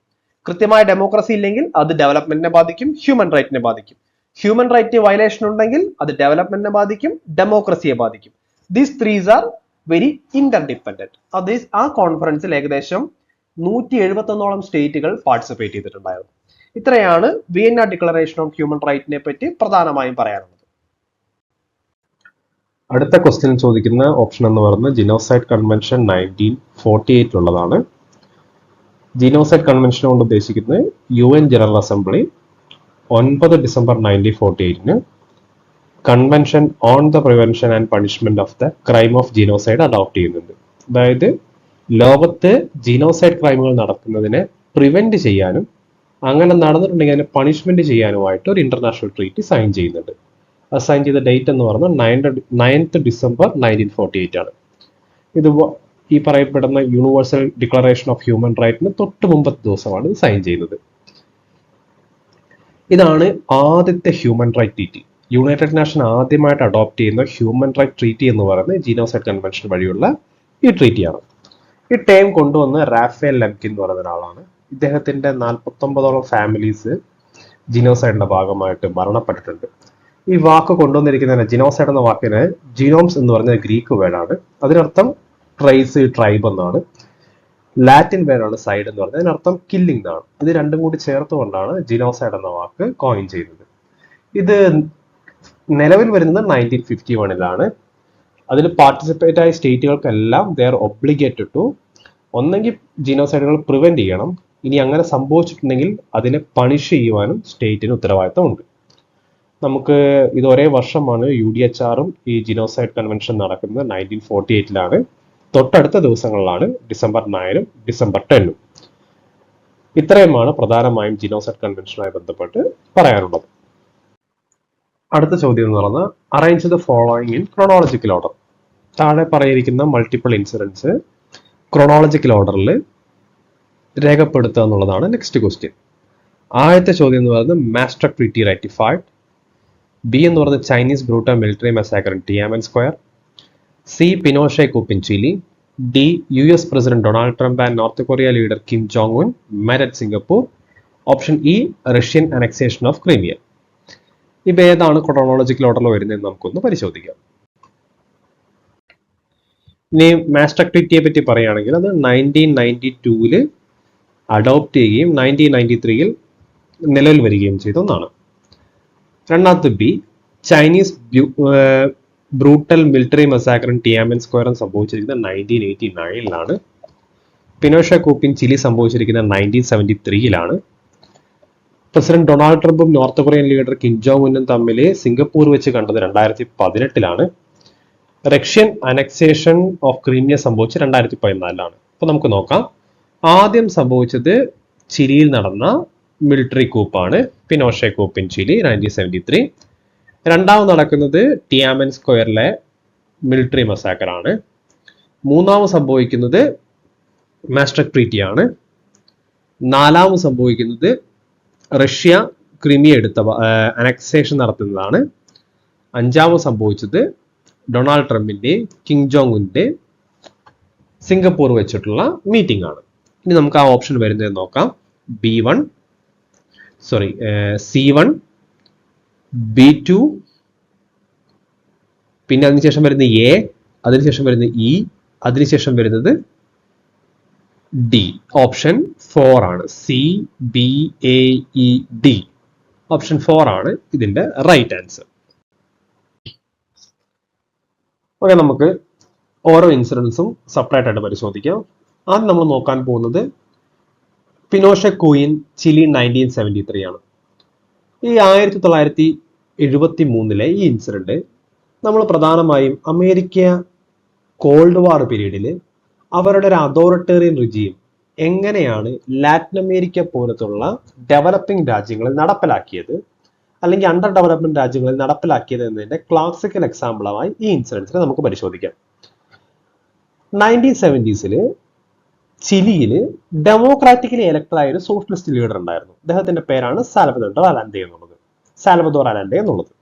കൃത്യമായ ഡെമോക്രസി ഇല്ലെങ്കിൽ അത് ഡെവലപ്മെന്റിനെ ബാധിക്കും, ഹ്യൂമൻ റൈറ്റിനെ ബാധിക്കും. ഹ്യൂമൻ റൈറ്റ് വയലേഷൻ ഉണ്ടെങ്കിൽ അത് ഡെവലപ്മെന്റിനെ ബാധിക്കും, ഡെമോക്രസിയെ ബാധിക്കും. These threes are very Inter dependent. അത് ആ കോൺഫറൻസിൽ ഏകദേശം 171ഓളം സ്റ്റേറ്റുകൾ പാർട്ടിസിപ്പേറ്റ് ചെയ്തിട്ടുണ്ടായിരുന്നു. ഇത്രയാണ് വിയന്ന ഡിക്ലറേഷൻ ഓഫ് ഹ്യൂമൻ റൈറ്റിനെ പറ്റി പ്രധാനമായും പറയാനുള്ളത്. അടുത്ത ക്വസ്റ്റ്യൻ ചോദിക്കുന്ന ഓപ്ഷൻ എന്ന് പറയുന്നത് ജിനോസൈഡ് കൺവെൻഷൻ 1948 ഉള്ളതാണ്. ജിനോസൈഡ് കൺവെൻഷൻ കൊണ്ട് ഉദ്ദേശിക്കുന്നത് UN general assembly 9 December 1948 convention on the prevention and punishment of the crime of genocide adopt ചെയ്യുന്നുണ്ട്. അതായത് ലോകത്ത് ജിനോസൈഡ് ക്രൈമുകൾ നടക്കുന്നതിനെ പ്രിവെന്റ് ചെയ്യാനും അങ്ങനെ നടന്നിട്ടുണ്ടെങ്കിൽ അതിനെ പണിഷ്മെന്റ് ചെയ്യാനുമായിട്ട് ഒരു ഇന്റർനാഷണൽ ട്രീറ്റി സൈൻ ചെയ്യുന്നുണ്ട്. സൈൻ ചെയ്ത ഡേറ്റ് എന്ന് പറയുന്നത് 9th ഡിസംബർ 1948 ആണ്. ഇത് ഈ പറയപ്പെടുന്ന യൂണിവേഴ്സൽ ഡിക്ലറേഷൻ ഓഫ് ഹ്യൂമൻ റൈറ്റിന് തൊട്ട് മുമ്പത്തെ ദിവസമാണ് ഇത് സൈൻ ചെയ്യുന്നത്. ഇതാണ് ആദ്യത്തെ human right treaty. United nation ആദ്യമായിട്ട് അഡോപ്റ്റ് ചെയ്യുന്ന ഹ്യൂമൻ റൈറ്റ് ട്രീറ്റി എന്ന് പറയുന്നത് ജിനോസൈഡ് കൺവെൻഷൻ വഴിയുള്ള ഈ ട്രീറ്റിയാണ്. ഈ ടേം കൊണ്ടുവന്ന റാഫേൽ ലെംകിൻ എന്ന് പറയുന്ന ഒരാളാണ്. ഇദ്ദേഹത്തിന്റെ 49ഓളം ഫാമിലീസ് ജിനോസൈഡിന്റെ ഭാഗമായിട്ട് മരണപ്പെട്ടിട്ടുണ്ട്. ഈ വാക്ക് കൊണ്ടുവന്നിരിക്കുന്ന ജിനോസൈഡ് എന്ന വാക്കിന് ജിനോംസ് എന്ന് പറഞ്ഞ ഗ്രീക്ക് വേർഡാണ്. അതിനർത്ഥം ട്രൈസ്, ട്രൈബ് എന്നാണ്. ലാറ്റിൻ വേർഡാണ് സൈഡ് എന്ന് പറഞ്ഞത്, അതിനർത്ഥം കില്ലിംഗ് എന്നാണ്. ഇത് രണ്ടും കൂടി ചേർത്തുകൊണ്ടാണ് ജിനോസൈഡ് എന്ന വാക്ക് കോയിൻ ചെയ്യുന്നത്. ഇത് നിലവിൽ വരുന്നത് 1951 അതിൽ പാർട്ടിസിപ്പേറ്റ് ആയ സ്റ്റേറ്റുകൾക്കെല്ലാം ദേ ആർ ഒബ്ലിഗേറ്റഡ് ടു ഒന്നെങ്കിൽ ജിനോസൈഡുകൾ പ്രിവെന്റ് ചെയ്യണം, ഇനി അങ്ങനെ സംഭവിച്ചിട്ടുണ്ടെങ്കിൽ അതിനെ പണിഷ് ചെയ്യുവാനും സ്റ്റേറ്റിന് ഉത്തരവാദിത്തമുണ്ട്. നമുക്ക് ഇത് ഒരേ വർഷമാണ് UDHR-ഉം ഈ ജിനോസൈഡ് കൺവെൻഷൻ നടക്കുന്നത് 1948 തൊട്ടടുത്ത ദിവസങ്ങളിലാണ് ഡിസംബർ 9 ഡിസംബർ 10. ഇത്രയുമാണ് പ്രധാനമായും ജിനോസൈഡ് കൺവെൻഷനുമായി ബന്ധപ്പെട്ട് പറയാനുള്ളത്. അടുത്ത ചോദ്യം എന്ന് പറഞ്ഞാൽ arrange the following in chronological order. താഴെ പറയിരിക്കുന്ന മൾട്ടിപ്പിൾ ഇൻസിഡൻസ് ക്രോണോളജിക്കൽ ഓർഡറിൽ രേഖപ്പെടുത്തുക എന്നുള്ളതാണ് നെക്സ്റ്റ് ക്വസ്റ്റ്യൻ. ആദ്യത്തെ ചോദ്യം എന്ന് പറയുന്നത് മാസ്ട്രിക്ട് ട്രീറ്റി റൈറ്റിഫൈഡ്. ബി എന്ന് പറയുന്നത് Chinese brutal military massacre in Tiananmen square. C Pinochet coup in Chile. D US president Donald Trump and North Korea leader Kim Jong Un met at Singapore. Option E Russian annexation of Crimea. ഇവ ഏതാണ് chronological ഓർഡറിൽ വരുന്നതെന്ന് നമുക്കൊന്ന് പരിശോധിക്കാം. ഇനി മാസ്ട്രിക്ട് ട്രീറ്റിയെ പറ്റി പറയുകയാണെങ്കിൽ അത് 1992 അഡോപ്റ്റ് ചെയ്യുകയും 1993 നിലവിൽ വരികയും ചെയ്ത ഒന്നാണ്. രണ്ടാമത്തെ B Chinese brutal military massacre in Tiananmen square സംഭവിച്ചിരിക്കുന്നത് 1989 പിനോഷെ coup in ചിലി സംഭവിച്ചിരിക്കുന്നത് 1973 പ്രസിഡന്റ് ഡൊണാൾഡ് ട്രംപും North Korean leader Kim Jong ഉന്നും തമ്മിൽ സിംഗപ്പൂർ വെച്ച് കണ്ടത് 2018 റഷ്യൻ അനക്സേഷൻ ഓഫ് ക്രീമിയ സംഭവിച്ചത് 2014 അപ്പൊ നമുക്ക് നോക്കാം. ആദ്യം സംഭവിച്ചത് ചിലിയിൽ നടന്ന മിലിറ്ററി കൂപ്പാണ്, പിനോഷെ coup in ചിലി 1973. രണ്ടാമത് നടക്കുന്നത് ടിയാനൻമെൻ സ്ക്വയറിലെ മിലിറ്ററി മസാക്കർ ആണ്. മൂന്നാമത് സംഭവിക്കുന്നത് മാസ്ട്രിക്ട് ട്രീറ്റി ആണ്. നാലാമത് സംഭവിക്കുന്നത് റഷ്യ ക്രിമിയ എടുത്ത അനക്സേഷൻ നടത്തുന്നതാണ്. അഞ്ചാമത് സംഭവിച്ചത് ഡൊണാൾഡ് ട്രംപിന്റെ കിം ജോങ് ഉന്റെ സിംഗപ്പൂർ വെച്ചിട്ടുള്ള മീറ്റിംഗ് ആണ്. ഇനി നമുക്ക് ആ ഓപ്ഷൻ വരുന്നത് നോക്കാം. C1, B2, പിന്നെ അതിനുശേഷം വരുന്ന എ, അതിനുശേഷം വരുന്ന ഇ, അതിനുശേഷം വരുന്നത് ഡി. ഓപ്ഷൻ 4 ആണ്. CBAED. ഓപ്ഷൻ 4 ആണ് ഇതിന്റെ റൈറ്റ് ആൻസർ. ഓക്കെ, നമുക്ക് ഓരോ ഇൻസിഡൻസും സെപ്പറേറ്റ് ആയിട്ട് പരിശോധിക്കാം. ആദ്യം നമ്മൾ നോക്കാൻ പോകുന്നത് പിനോഷെ കൂയിൻ ചിലി 1973 ആണ്. ഈ 1973 ഈ ഇൻസിഡന്റ് നമ്മൾ പ്രധാനമായും അമേരിക്ക കോൾഡ് വാർ പീരീഡിൽ അവരുടെ ഒരു അതോറിറ്റേറിയൻ റിജീം എങ്ങനെയാണ് ലാറ്റിൻ അമേരിക്ക പോലത്തുള്ള ഡെവലപ്പിംഗ് രാജ്യങ്ങളിൽ നടപ്പിലാക്കിയത്, അല്ലെങ്കിൽ അണ്ടർ ഡെവലപ്മെന്റ് രാജ്യങ്ങളിൽ നടപ്പിലാക്കിയത് എന്നതിന്റെ ക്ലാസിക്കൽ എക്സാമ്പിളായി ഈ ഇൻസിഡൻസിനെ നമുക്ക് പരിശോധിക്കാം. 1970s ചിലിയിൽ ഡെമോക്രാറ്റിക്കലി എലക്ടഡ് ആയ ഒരു സോഷ്യലിസ്റ്റ് ലീഡർ ഉണ്ടായിരുന്നു. അദ്ദേഹത്തിന്റെ പേരാണ് സാൽവദോർ അലൻഡെ എന്നുള്ളത്.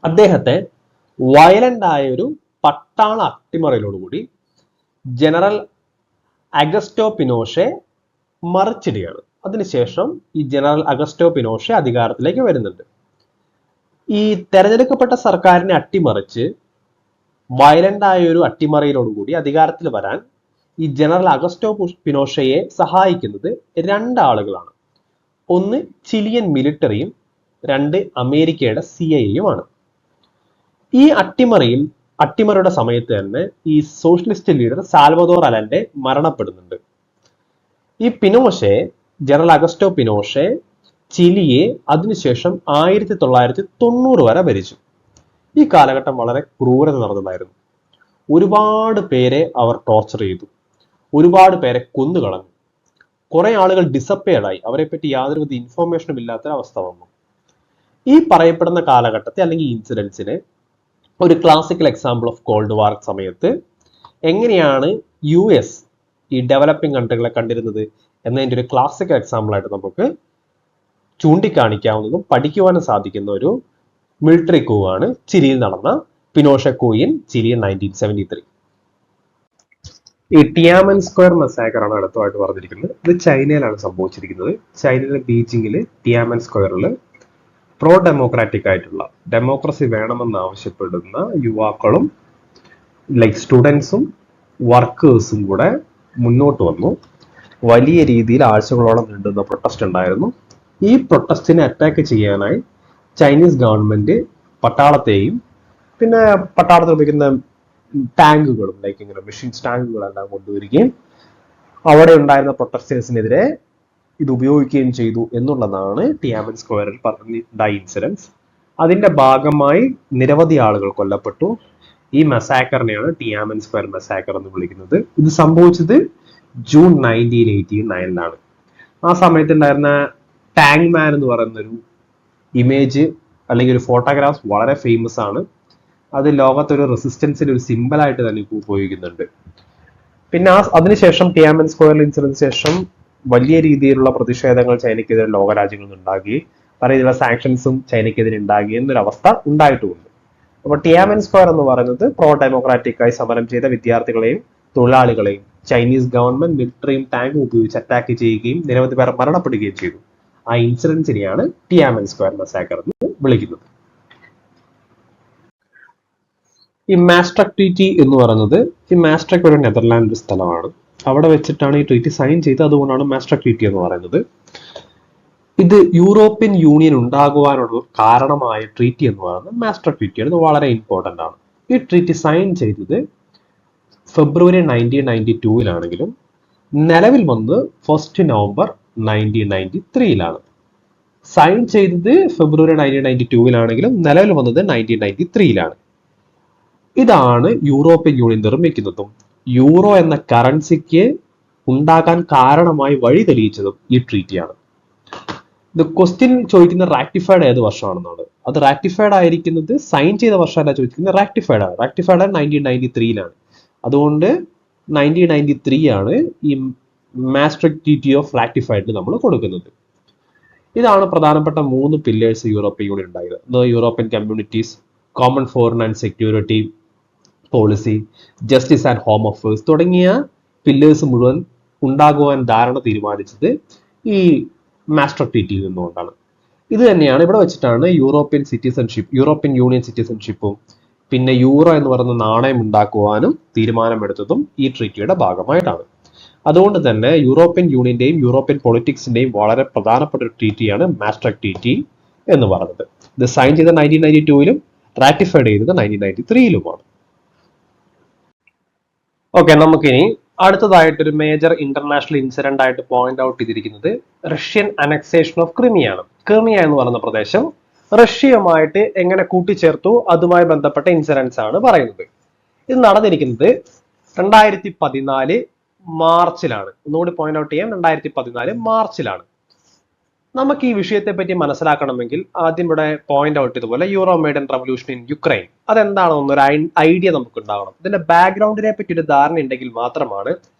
അദ്ദേഹത്തെ വയലന്റ് ആയ ഒരു പട്ടാള അട്ടിമറിയിലോടുകൂടി ജനറൽ അഗസ്റ്റോ പിനോഷെ മറിച്ചിടുകയാണ്. അതിനുശേഷം ഈ ജനറൽ അഗസ്റ്റോ പിനോഷെ അധികാരത്തിലേക്ക് വരുന്നുണ്ട്. ഈ തെരഞ്ഞെടുക്കപ്പെട്ട സർക്കാരിനെ അട്ടിമറിച്ച് വയലന്റ് ആയ ഒരു അട്ടിമറിയിലോടുകൂടി അധികാരത്തിൽ വരാൻ ഈ ജനറൽ അഗസ്റ്റോ പിനോഷയെ സഹായിക്കുന്നത് രണ്ടാളുകളാണ്. ഒന്ന് ചിലിയൻ മിലിറ്ററിയും, രണ്ട് അമേരിക്കയുടെ CIA-യുമാണ്. ഈ അട്ടിമറിയുടെ സമയത്ത് തന്നെ ഈ സോഷ്യലിസ്റ്റ് ലീഡർ സാൽവദോർ അലൻഡെ മരണപ്പെടുന്നുണ്ട്. ഈ പിനോഷെ, ജനറൽ അഗസ്റ്റോ പിനോഷെ ചിലിയെ അതിനുശേഷം 1990 വരെ ഭരിച്ചു. ഈ കാലഘട്ടം വളരെ ക്രൂരത നടന്നതായിരുന്നു. ഒരുപാട് പേരെ അവർ ടോർച്ചർ ചെയ്തു, ഒരുപാട് പേരെ കൊന്നുകളഞ്ഞു. കുറെ ആളുകൾ ഡിസപ്പയർഡായി, അവരെ പറ്റി യാതൊരുവിധ ഇൻഫോർമേഷനും ഇല്ലാത്തൊരവസ്ഥ വന്നു. ഈ പറയപ്പെടുന്ന കാലഘട്ടത്തെ അല്ലെങ്കിൽ ഇൻസിഡൻസിനെ ഒരു ക്ലാസിക്കൽ എക്സാമ്പിൾ ഓഫ് കോൾഡ് വാർ സമയത്ത് എങ്ങനെയാണ് US ഈ ഡെവലപ്പിംഗ് കൺട്രികളെ കണ്ടിരുന്നത് എന്നതിൻ്റെ ഒരു ക്ലാസിക്കൽ എക്സാമ്പിൾ ആയിട്ട് നമുക്ക് ചൂണ്ടിക്കാണിക്കാവുന്നതും പഠിക്കുവാനും സാധിക്കുന്ന ഒരു മിലിറ്ററി കൂ ആണ് ചിലിയിൽ നടന്ന പിനോഷെ കൂയിൻ ചിലി 1973. ഈ ടിയാമൻ സ്ക്വയർ മസാക്കർ ആണ് അടുത്തതായിട്ട് പറഞ്ഞിരിക്കുന്നത്. ഇത് ചൈനയിലാണ് സംഭവിച്ചിരിക്കുന്നത്. ചൈനയിലെ ബീജിംഗിൽ ടിയാമൻ സ്ക്വയറിൽ പ്രോ ഡെമോക്രാറ്റിക് ആയിട്ടുള്ള ഡെമോക്രസി വേണമെന്ന് ആവശ്യപ്പെടുന്ന യുവാക്കളും സ്റ്റുഡൻസും വർക്കേഴ്സും കൂടെ മുന്നോട്ട് വന്നു. വലിയ രീതിയിൽ ആഴ്ചകളോളം നീണ്ടുന്ന പ്രൊട്ടസ്റ്റ് ഉണ്ടായിരുന്നു. ഈ പ്രൊട്ടസ്റ്റിനെ അറ്റാക്ക് ചെയ്യാനായി ചൈനീസ് ഗവൺമെന്റ് പട്ടാളത്തെയും പിന്നെ പട്ടാളത്തിൽ ഉപയോഗിക്കുന്ന ടാങ്കുകളും ഇങ്ങനെ മെഷീൻസ് ടാങ്കുകളെല്ലാം കൊണ്ടുവരികയും അവിടെ ഉണ്ടായിരുന്ന പ്രൊട്ടസ്റ്റേഴ്സിനെതിരെ ഇത് ഉപയോഗിക്കുകയും ചെയ്തു എന്നുള്ളതാണ് ടിയാമൻ സ്ക്വയറിൽ പറഞ്ഞ ഇൻസിഡൻസ്. അതിന്റെ ഭാഗമായി നിരവധി ആളുകൾ കൊല്ലപ്പെട്ടു. ഈ മസാക്കറിനെയാണ് ടിയാമൻ സ്ക്വയർ മസാക്കർ എന്ന് വിളിക്കുന്നത്. ഇത് സംഭവിച്ചത് ജൂൺ 1989 ആ സമയത്ത് ഉണ്ടായിരുന്ന ടാങ്ക് മാൻ എന്ന് പറയുന്ന ഒരു ഇമേജ് അല്ലെങ്കിൽ ഒരു ഫോട്ടോഗ്രാഫ് വളരെ ഫേമസ് ആണ്. അത് ലോകത്തൊരു റെസിസ്റ്റൻസിന്റെ ഒരു സിമ്പിളായിട്ട് തന്നെ ഇപ്പോൾ ഉപയോഗിക്കുന്നുണ്ട്. പിന്നെ അതിനുശേഷം ടിയാമൻ സ്ക്വയർ ഇൻസിഡന്റിന് ശേഷം വലിയ രീതിയിലുള്ള പ്രതിഷേധങ്ങൾ ചൈനയ്ക്കെതിരെ ലോകരാജ്യങ്ങളിൽ ഉണ്ടാകുകയും പല രീതിയിലുള്ള സാങ്ഷൻസും ചൈനയ്ക്കെതിരെ ഉണ്ടാകുകയും എന്നൊരവസ്ഥ ഉണ്ടായിട്ടുമുണ്ട്. അപ്പോൾ ടിയാമൻ സ്ക്വയർ എന്ന് പറയുന്നത് പ്രോ ഡെമോക്രാറ്റിക് ആയി സമരം ചെയ്ത വിദ്യാർത്ഥികളെയും തൊഴിലാളികളെയും ചൈനീസ് ഗവൺമെന്റ് മിലിറ്ററിയും ടാങ്കും ഉപയോഗിച്ച് അറ്റാക്ക് ചെയ്യുകയും നിരവധി പേർ മരണപ്പെടുകയും ചെയ്തു. ആ ഇൻസിഡൻസിനെയാണ് ടിയാമൻ സ്ക്വയർ മസാക്കർ എന്ന് വിളിക്കുന്നത്. ഈ മാസ്ട്രിക്ട് ട്രീറ്റി എന്ന് പറയുന്നത്, ഈ മാസ്ട്രിക്ട് ഒരു നെതർലാൻഡ് ഒരു സ്ഥലമാണ്. അവിടെ വെച്ചിട്ടാണ് ഈ ട്രീറ്റി സൈൻ ചെയ്തത്. അതുകൊണ്ടാണ് മാസ്ട്രിക്ട് ട്രീറ്റി എന്ന് പറയുന്നത്. ഇത് യൂറോപ്യൻ യൂണിയൻ ഉണ്ടാകുവാനുള്ള കാരണമായ ട്രീറ്റി എന്ന് പറയുന്നത് മാസ്ട്രിക്ട് ട്രീറ്റിയാണ്. ഇത് വളരെ ഇമ്പോർട്ടൻ്റ് ആണ്. ഈ ട്രീറ്റി സൈൻ ചെയ്തത് ഫെബ്രുവരി 1992 നിലവിൽ വന്നത് 1 നവംബർ 1993 സൈൻ ചെയ്തത് ഫെബ്രുവരി 1992 നിലവിൽ വന്നത് 1993 ഇതാണ് യൂറോപ്യൻ യൂണിയൻ നിർമ്മിക്കുന്നതും യൂറോ എന്ന കറൻസിക്ക് ഉണ്ടാകാൻ കാരണമായി വഴി തെളിയിച്ചതും ഈ ട്രീറ്റിയാണ്. ഇത് ക്വസ്റ്റ്യൻ ചോദിക്കുന്ന റാക്ടിഫൈഡ് ഏത് വർഷമാണെന്നാണ്. അത് റാക്ടിഫൈഡ് ആയിരിക്കുന്നത് സൈൻ ചെയ്ത വർഷമല്ല ചോദിക്കുന്നത്, റാക്ടിഫൈഡ് ആണ്. റാക്ടിഫൈഡ് 1993 അതുകൊണ്ട് 1993 ആണ് ഈ മാസ്ട്രിക്ട് ട്രീറ്റി ഓഫ് റാക്ടിഫൈഡിന് നമ്മൾ കൊടുക്കുന്നത്. ഇതാണ് പ്രധാനപ്പെട്ട 3 പില്ലേഴ്സ് യൂറോപ്യൻ യൂണിയൻ ഉണ്ടായത്. European communities, common foreign and security policy, justice and home affairs തുടങ്ങിയ പില്ലേഴ്സ് മുഴുവൻ ഉണ്ടാകുവാൻ ധാരണ തീരുമാനിച്ചത് ഈ മാസ്ട്രിക്ട് ട്രീറ്റിയിൽ നിന്നുകൊണ്ടാണ്. ഇത് തന്നെയാണ് ഇവിടെ വെച്ചിട്ടാണ് യൂറോപ്യൻ യൂണിയൻ സിറ്റിസൺഷിപ്പും പിന്നെ യൂറോ എന്ന് പറയുന്ന നാണയം ഉണ്ടാക്കുവാനും തീരുമാനമെടുത്തതും ഈ ട്രീറ്റിയുടെ ഭാഗമായിട്ടാണ്. അതുകൊണ്ട് തന്നെ യൂറോപ്യൻ യൂണിയന്റെയും യൂറോപ്യൻ പൊളിറ്റിക്സിന്റെയും വളരെ പ്രധാനപ്പെട്ട ഒരു ട്രീറ്റിയാണ് മാസ്ട്രിക്ട് ട്രീറ്റി എന്ന് പറയുന്നത്. ഇത് സൈൻ ചെയ്ത 1992 റാറ്റിഫൈഡ് ചെയ്തത് 1993 ഓക്കെ, നമുക്കിനി അടുത്തതായിട്ടൊരു മേജർ ഇന്റർനാഷണൽ ഇൻസിഡന്റ് ആയിട്ട് പോയിന്റ് ഔട്ട് ചെയ്തിരിക്കുന്നത് റഷ്യൻ അനക്സേഷൻ ഓഫ് ക്രിമിയാണ്. ക്രിമിയ എന്ന് പറയുന്ന പ്രദേശം റഷ്യയുമായിട്ട് എങ്ങനെ കൂട്ടിച്ചേർത്തു, അതുമായി ബന്ധപ്പെട്ട ഇൻസിഡൻസ് ആണ് പറയുന്നത്. ഇത് നടന്നിരിക്കുന്നത് 2014 മാർച്ചിലാണ്. ഒന്നുകൂടി പോയിന്റ് ഔട്ട് ചെയ്യാം, 2014 മാർച്ചിലാണ്. നമുക്ക് ഈ വിഷയത്തെ പറ്റി മനസ്സിലാക്കണമെങ്കിൽ ആദ്യം ഇവിടെ പോയിന്റ് ഔട്ട് ചെയ്തതുപോലെ Euromaidan revolution in Ukraine അതെന്താണെന്നൊരു ഐഡിയ നമുക്ക് ഉണ്ടാവണം. ഇതിന്റെ ബാക്ക്ഗ്രൗണ്ടിനെ പറ്റി ഒരു ധാരണ ഉണ്ടെങ്കിൽ മാത്രമാണ്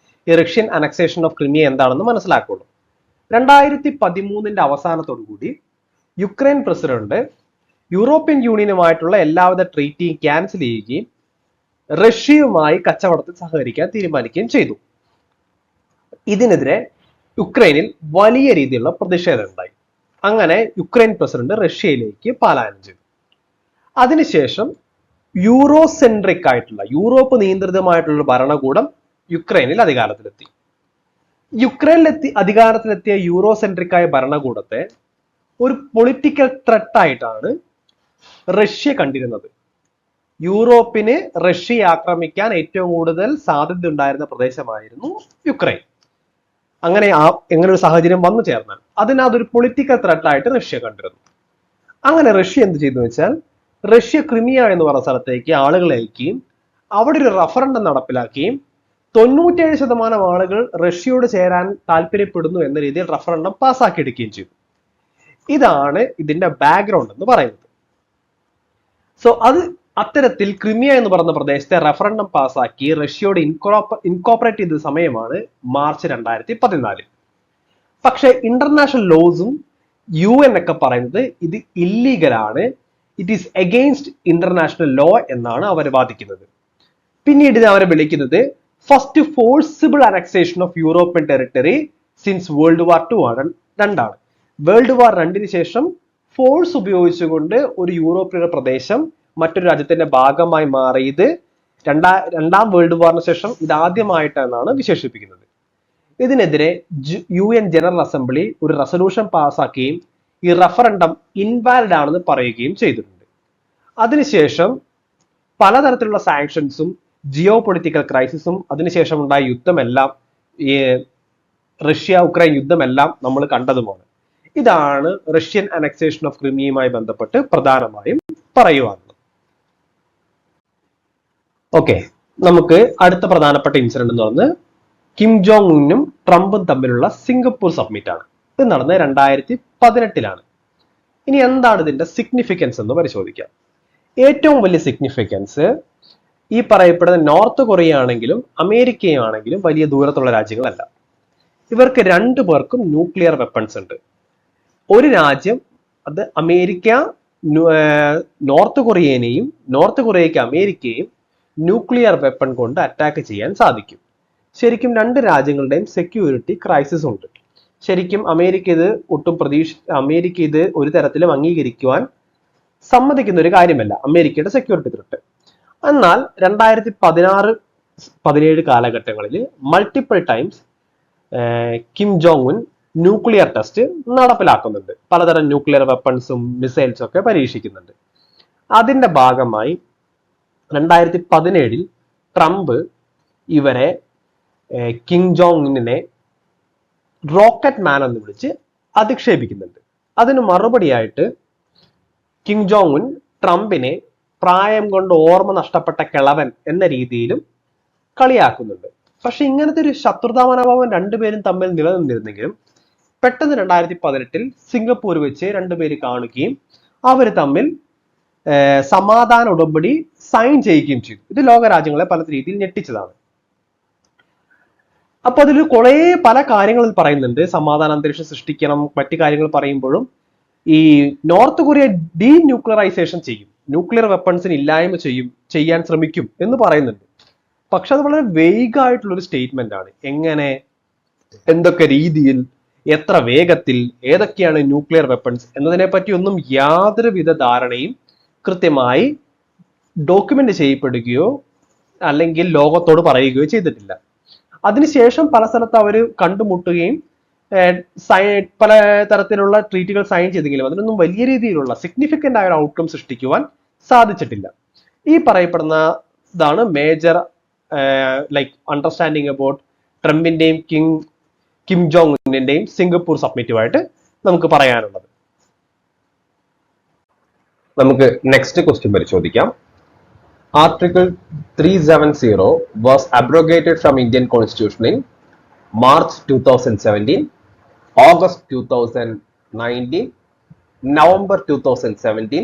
ഈ റഷ്യൻ അനക്സേഷൻ ഓഫ് ക്രിമിയ എന്താണെന്ന് മനസ്സിലാക്കുള്ളൂ. 2013 അവസാനത്തോടു കൂടി യുക്രൈൻ പ്രസിഡന്റ് യൂറോപ്യൻ യൂണിയനുമായിട്ടുള്ള എല്ലാവിധ ട്രീറ്റിയും ക്യാൻസൽ ചെയ്യുകയും റഷ്യയുമായി കച്ചവടത്തിൽ സഹകരിക്കാൻ തീരുമാനിക്കുകയും ചെയ്തു. ഇതിനെതിരെ യുക്രൈനിൽ വലിയ രീതിയിലുള്ള പ്രതിഷേധം ഉണ്ടായി. അങ്ങനെ യുക്രൈൻ പ്രസിഡന്റ് റഷ്യയിലേക്ക് പലായനം ചെയ്തു. അതിനുശേഷം യൂറോസെൻട്രിക് ആയിട്ടുള്ള യൂറോപ്പ് നിയന്ത്രിതമായിട്ടുള്ള ഭരണകൂടം യുക്രൈനിൽ അധികാരത്തിലെത്തി. അധികാരത്തിലെത്തിയ യൂറോസെൻട്രിക് ആയ ഭരണകൂടത്തെ ഒരു പൊളിറ്റിക്കൽ ത്രെട്ട് ആയിട്ടാണ് റഷ്യ കണ്ടിരുന്നത്. യൂറോപ്പിന് റഷ്യയെ ആക്രമിക്കാൻ ഏറ്റവും കൂടുതൽ സാധ്യത ഉണ്ടായിരുന്ന പ്രദേശമായിരുന്നു യുക്രൈൻ. അങ്ങനെ ഒരു സാഹചര്യം വന്നു ചേർന്നാൽ അതൊരു പൊളിറ്റിക്കൽ ത്രെട്ട് ആയിട്ട് റഷ്യ കണ്ടിരുന്നു. അങ്ങനെ റഷ്യ എന്ത് ചെയ്തു വെച്ചാൽ റഷ്യ ക്രിമിയ എന്ന് പറയുന്ന സ്ഥലത്തേക്ക് ആളുകളെ അയക്കുകയും അവിടെ ഒരു റഫറൻഡം നടപ്പിലാക്കുകയും 97% ആളുകൾ റഷ്യയോട് ചേരാൻ താല്പര്യപ്പെടുന്നു എന്ന രീതിയിൽ റഫറൻഡം പാസ്സാക്കിയെടുക്കുകയും ചെയ്തു. ഇതാണ് ഇതിന്റെ ബാക്ക്ഗ്രൗണ്ട് എന്ന് പറയുന്നത്. സോ അത്തരത്തിൽ ക്രിമിയ എന്ന് പറയുന്ന പ്രദേശത്തെ റഫറൻഡം പാസ്സാക്കി റഷ്യയോട് ഇൻകോപ്പറേറ്റ് ചെയ്ത സമയമാണ് മാർച്ച് 2014. പക്ഷെ ഇന്റർനാഷണൽ ലോസും UN ഒക്കെ പറയുന്നത് ഇത് ഇല്ലീഗലാണ്, it is against international law എന്നാണ് അവർ വാദിക്കുന്നത്. പിന്നീട് അവരെ വിളിക്കുന്നത് first forcible annexation of European territory since world war 2 ആണ്. വേൾഡ് വാർ 2 ശേഷം ഫോഴ്സ് ഉപയോഗിച്ചുകൊണ്ട് ഒരു യൂറോപ്യൻ പ്രദേശം മറ്റൊരു രാജ്യത്തിന്റെ ഭാഗമായി മാറിയത് രണ്ടാം വേൾഡ് വാറിന് ശേഷം ഇതാദ്യമായിട്ടാണ് വിശേഷിപ്പിക്കുന്നത്. ഇതിനെതിരെ UN ജനറൽ അസംബ്ലി ഒരു റെസൊല്യൂഷൻ പാസ്സാക്കുകയും ഈ റഫറൻഡം ഇൻവാലിഡ് ആണെന്ന് പറയുകയും ചെയ്തിട്ടുണ്ട്. അതിനുശേഷം പലതരത്തിലുള്ള സാങ്ഷൻസും ജിയോ പൊളിറ്റിക്കൽ ക്രൈസിസും അതിനുശേഷം ഉണ്ടായ യുദ്ധമെല്ലാം ഈ റഷ്യ ഉക്രൈൻ യുദ്ധമെല്ലാം നമ്മൾ കണ്ടതുമാണ്. ഇതാണ് റഷ്യൻ അനക്സേഷൻ ഓഫ് ക്രിമിയയുമായി ബന്ധപ്പെട്ട് പ്രധാനമായും പറയുവാനുള്ളത്. ഓക്കെ, നമുക്ക് അടുത്ത പ്രധാനപ്പെട്ട ഇൻസിഡന്റ് എന്ന് പറയുന്നത് കിം ജോങ് ഉന്നും ട്രംപും തമ്മിലുള്ള സിംഗപ്പൂർ സബ്മിറ്റ് ആണ്. ഇത് നടന്നത് 2018. ഇനി എന്താണ് ഇതിന്റെ സിഗ്നിഫിക്കൻസ് എന്ന് പരിശോധിക്കാം. ഏറ്റവും വലിയ സിഗ്നിഫിക്കൻസ് ഈ പറയപ്പെടുന്ന നോർത്ത് കൊറിയ ആണെങ്കിലും അമേരിക്കയും ആണെങ്കിലും വലിയ ദൂരത്തുള്ള രാജ്യങ്ങളല്ല. ഇവർക്ക് 2 പേർക്കും ന്യൂക്ലിയർ വെപ്പൺസ് ഉണ്ട്. ഒരു രാജ്യം അത് അമേരിക്ക നോർത്ത് കൊറിയനെയും നോർത്ത് കൊറിയയ്ക്ക് അമേരിക്കയും ന്യൂക്ലിയർ വെപ്പൺ കൊണ്ട് അറ്റാക്ക് ചെയ്യാൻ സാധിക്കും. ശരിക്കും 2 രാജ്യങ്ങളുടെയും സെക്യൂരിറ്റി ക്രൈസിസ് ഉണ്ട്. ശരിക്കും അമേരിക്ക ഇത് ഒരു തരത്തിലും അംഗീകരിക്കുവാൻ സമ്മതിക്കുന്ന ഒരു കാര്യമല്ല, അമേരിക്കയുടെ സെക്യൂരിറ്റി ത്രെട്ട്. എന്നാൽ 2016-17 കാലഘട്ടങ്ങളിൽ multiple times Kim Jong Un nuclear test നടപ്പിലാക്കുന്നുണ്ട്. പലതരം ന്യൂക്ലിയർ വെപ്പൺസും മിസൈൽസും ഒക്കെ പരീക്ഷിക്കുന്നുണ്ട്. അതിന്റെ ഭാഗമായി 2017 ട്രംപ് ഇവരെ കിം ജോങ് ഉന്നിനെ റോക്കറ്റ് മാൻ എന്ന് വിളിച്ച് അധിക്ഷേപിക്കുന്നുണ്ട്. അതിന് മറുപടിയായിട്ട് കിം ജോങ് ഉൻ ട്രംപിനെ പ്രായം കൊണ്ട് ഓർമ്മ നഷ്ടപ്പെട്ട കിളവൻ എന്ന രീതിയിലും കളിയാക്കുന്നുണ്ട്. പക്ഷെ ഇങ്ങനത്തെ ഒരു ശത്രുതാ മനോഭാവം രണ്ടുപേരും തമ്മിൽ നിലനിന്നിരുന്നെങ്കിലും പെട്ടെന്ന് 2018 സിംഗപ്പൂർ വെച്ച് രണ്ടുപേര് കാണുകയും അവർ തമ്മിൽ സമാധാന ഉടമ്പടി സൈൻ ചെയ്യുകയും ചെയ്തു. ഇത് ലോകരാജ്യങ്ങളെ പല രീതിയിൽ ഞെട്ടിച്ചതാണ്. അപ്പൊ അതിൽ കുറെ പല കാര്യങ്ങളിൽ പറയുന്നുണ്ട്. സമാധാന അന്തരീക്ഷം സൃഷ്ടിക്കണം, മറ്റു കാര്യങ്ങൾ പറയുമ്പോഴും ഈ നോർത്ത് കൊറിയ ഡീന്യൂക്ലിയറൈസേഷൻ ചെയ്യും, ന്യൂക്ലിയർ വെപ്പൺസിന് ഇല്ലായ്മ ചെയ്യാൻ ശ്രമിക്കും എന്ന് പറയുന്നുണ്ട്. പക്ഷെ അത് വളരെ വെയ്ഗ് ആയിട്ടുള്ള ഒരു സ്റ്റേറ്റ്മെന്റ് ആണ്. എങ്ങനെ, എന്തൊക്കെ രീതിയിൽ, എത്ര വേഗത്തിൽ, ഏതൊക്കെയാണ് ന്യൂക്ലിയർ വെപ്പൺസ് എന്നതിനെ പറ്റി ഒന്നും യാതൊരുവിധ ധാരണയും കൃത്യമായി ഡോക്യുമെന്റ് ചെയ്യപ്പെടുകയോ അല്ലെങ്കിൽ ലോകത്തോട് പറയുകയോ ചെയ്തിട്ടില്ല. അതിനുശേഷം പല സ്ഥലത്ത് അവർ കണ്ടുമുട്ടുകയും പല തരത്തിലുള്ള ട്രീറ്റുകൾ സൈൻ ചെയ്തെങ്കിലും അതിനൊന്നും വലിയ രീതിയിലുള്ള സിഗ്നിഫിക്കന്റ് ആയ ഒരു ഔട്ട്കം സൃഷ്ടിക്കുവാൻ സാധിച്ചിട്ടില്ല. ഈ പറയപ്പെടുന്ന ഇതാണ് മേജർ ലൈക്ക് അണ്ടർസ്റ്റാൻഡിങ് അബൌട്ട് ട്രംപിന്റെയും കിം ജോങ് ഉന്നിന്റെയും സിംഗപ്പൂർ സബ്മിറ്റുമായിട്ട് നമുക്ക് പറയാനുള്ളത്. നമുക്ക് നെക്സ്റ്റ് ക്വസ്റ്റ്യൻ പരിശോധിക്കാം. Article 370 was abrogated from Indian Constitution in March 2017, August 2019, November 2017,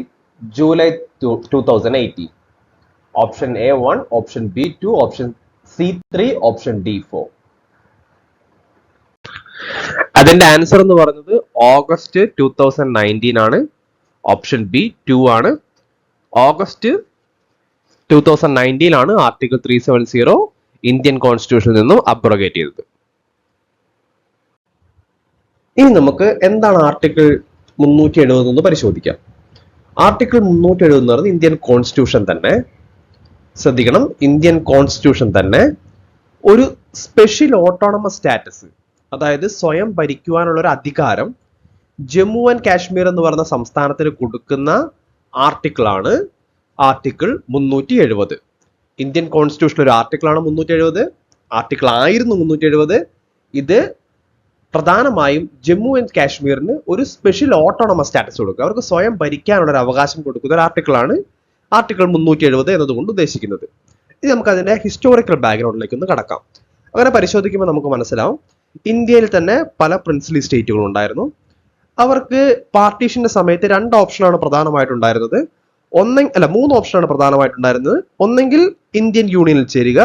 July 2018. Option A1, option B2, option C3, option D4. അതിന്റെ ആൻസർ എന്ന് പറയുന്നത് ഓഗസ്റ്റ് 2019 ആണ്. ഓപ്ഷൻ ബി 2 ആണ്. ഓഗസ്റ്റ് 2019 ആണ് ആർട്ടിക്കിൾ 370 ഇന്ത്യൻ കോൺസ്റ്റിറ്റ്യൂഷനിൽ നിന്നും അബ്രോഗേറ്റ് ചെയ്തത്. ഇനി നമുക്ക് എന്താണ് ആർട്ടിക്കിൾ 370 എന്ന് പരിശോധിക്കാം. ആർട്ടിക്കിൾ 370 എന്ന് പറയുന്നത് ഇന്ത്യൻ കോൺസ്റ്റിറ്റ്യൂഷൻ തന്നെ, ശ്രദ്ധിക്കണം, ഇന്ത്യൻ കോൺസ്റ്റിറ്റ്യൂഷൻ തന്നെ ഒരു സ്പെഷ്യൽ ഓട്ടോണമസ് സ്റ്റാറ്റസ്, അതായത് സ്വയം ഭരിക്കുവാനുള്ള ഒരു അധികാരം ജമ്മു ആൻഡ് കാശ്മീർ എന്ന് പറയുന്ന സംസ്ഥാനത്തിന് കൊടുക്കുന്ന ആർട്ടിക്കിൾ ആണ് ആർട്ടിക്കിൾ 370. ഇന്ത്യൻ കോൺസ്റ്റിറ്റ്യൂഷൻ ഒരു ആർട്ടിക്കിൾ ആണ് 370, ആർട്ടിക്കിൾ ആയിരുന്നു 370. ഇത് പ്രധാനമായും ജമ്മു ആൻഡ് കാശ്മീരിന് ഒരു സ്പെഷ്യൽ ഓട്ടോണമസ് സ്റ്റാറ്റസ് കൊടുക്കുക, അവർക്ക് സ്വയം ഭരിക്കാനുള്ള ഒരു അവകാശം കൊടുക്കുന്ന ഒരു ആർട്ടിക്കിൾ ആണ് ആർട്ടിക്കിൾ 370 എന്നതുകൊണ്ട് ഉദ്ദേശിക്കുന്നത്. ഇനി നമുക്ക് അതിന്റെ ഹിസ്റ്റോറിക്കൽ ബാക്ക്ഗ്രൗണ്ടിലേക്ക് ഒന്ന് കടക്കാം. അങ്ങനെ പരിശോധിക്കുമ്പോൾ നമുക്ക് മനസ്സിലാവും, ഇന്ത്യയിൽ തന്നെ പല പ്രിൻസ്ലി സ്റ്റേറ്റുകൾ ഉണ്ടായിരുന്നു. അവർക്ക് പാർട്ടീഷന്റെ സമയത്ത് 2 ഓപ്ഷനാണ് പ്രധാനമായിട്ടുണ്ടായിരുന്നത്. 3 ഓപ്ഷനാണ് പ്രധാനമായിട്ടുണ്ടായിരുന്നത്. ഒന്നെങ്കിൽ ഇന്ത്യൻ യൂണിയനിൽ ചേരുക,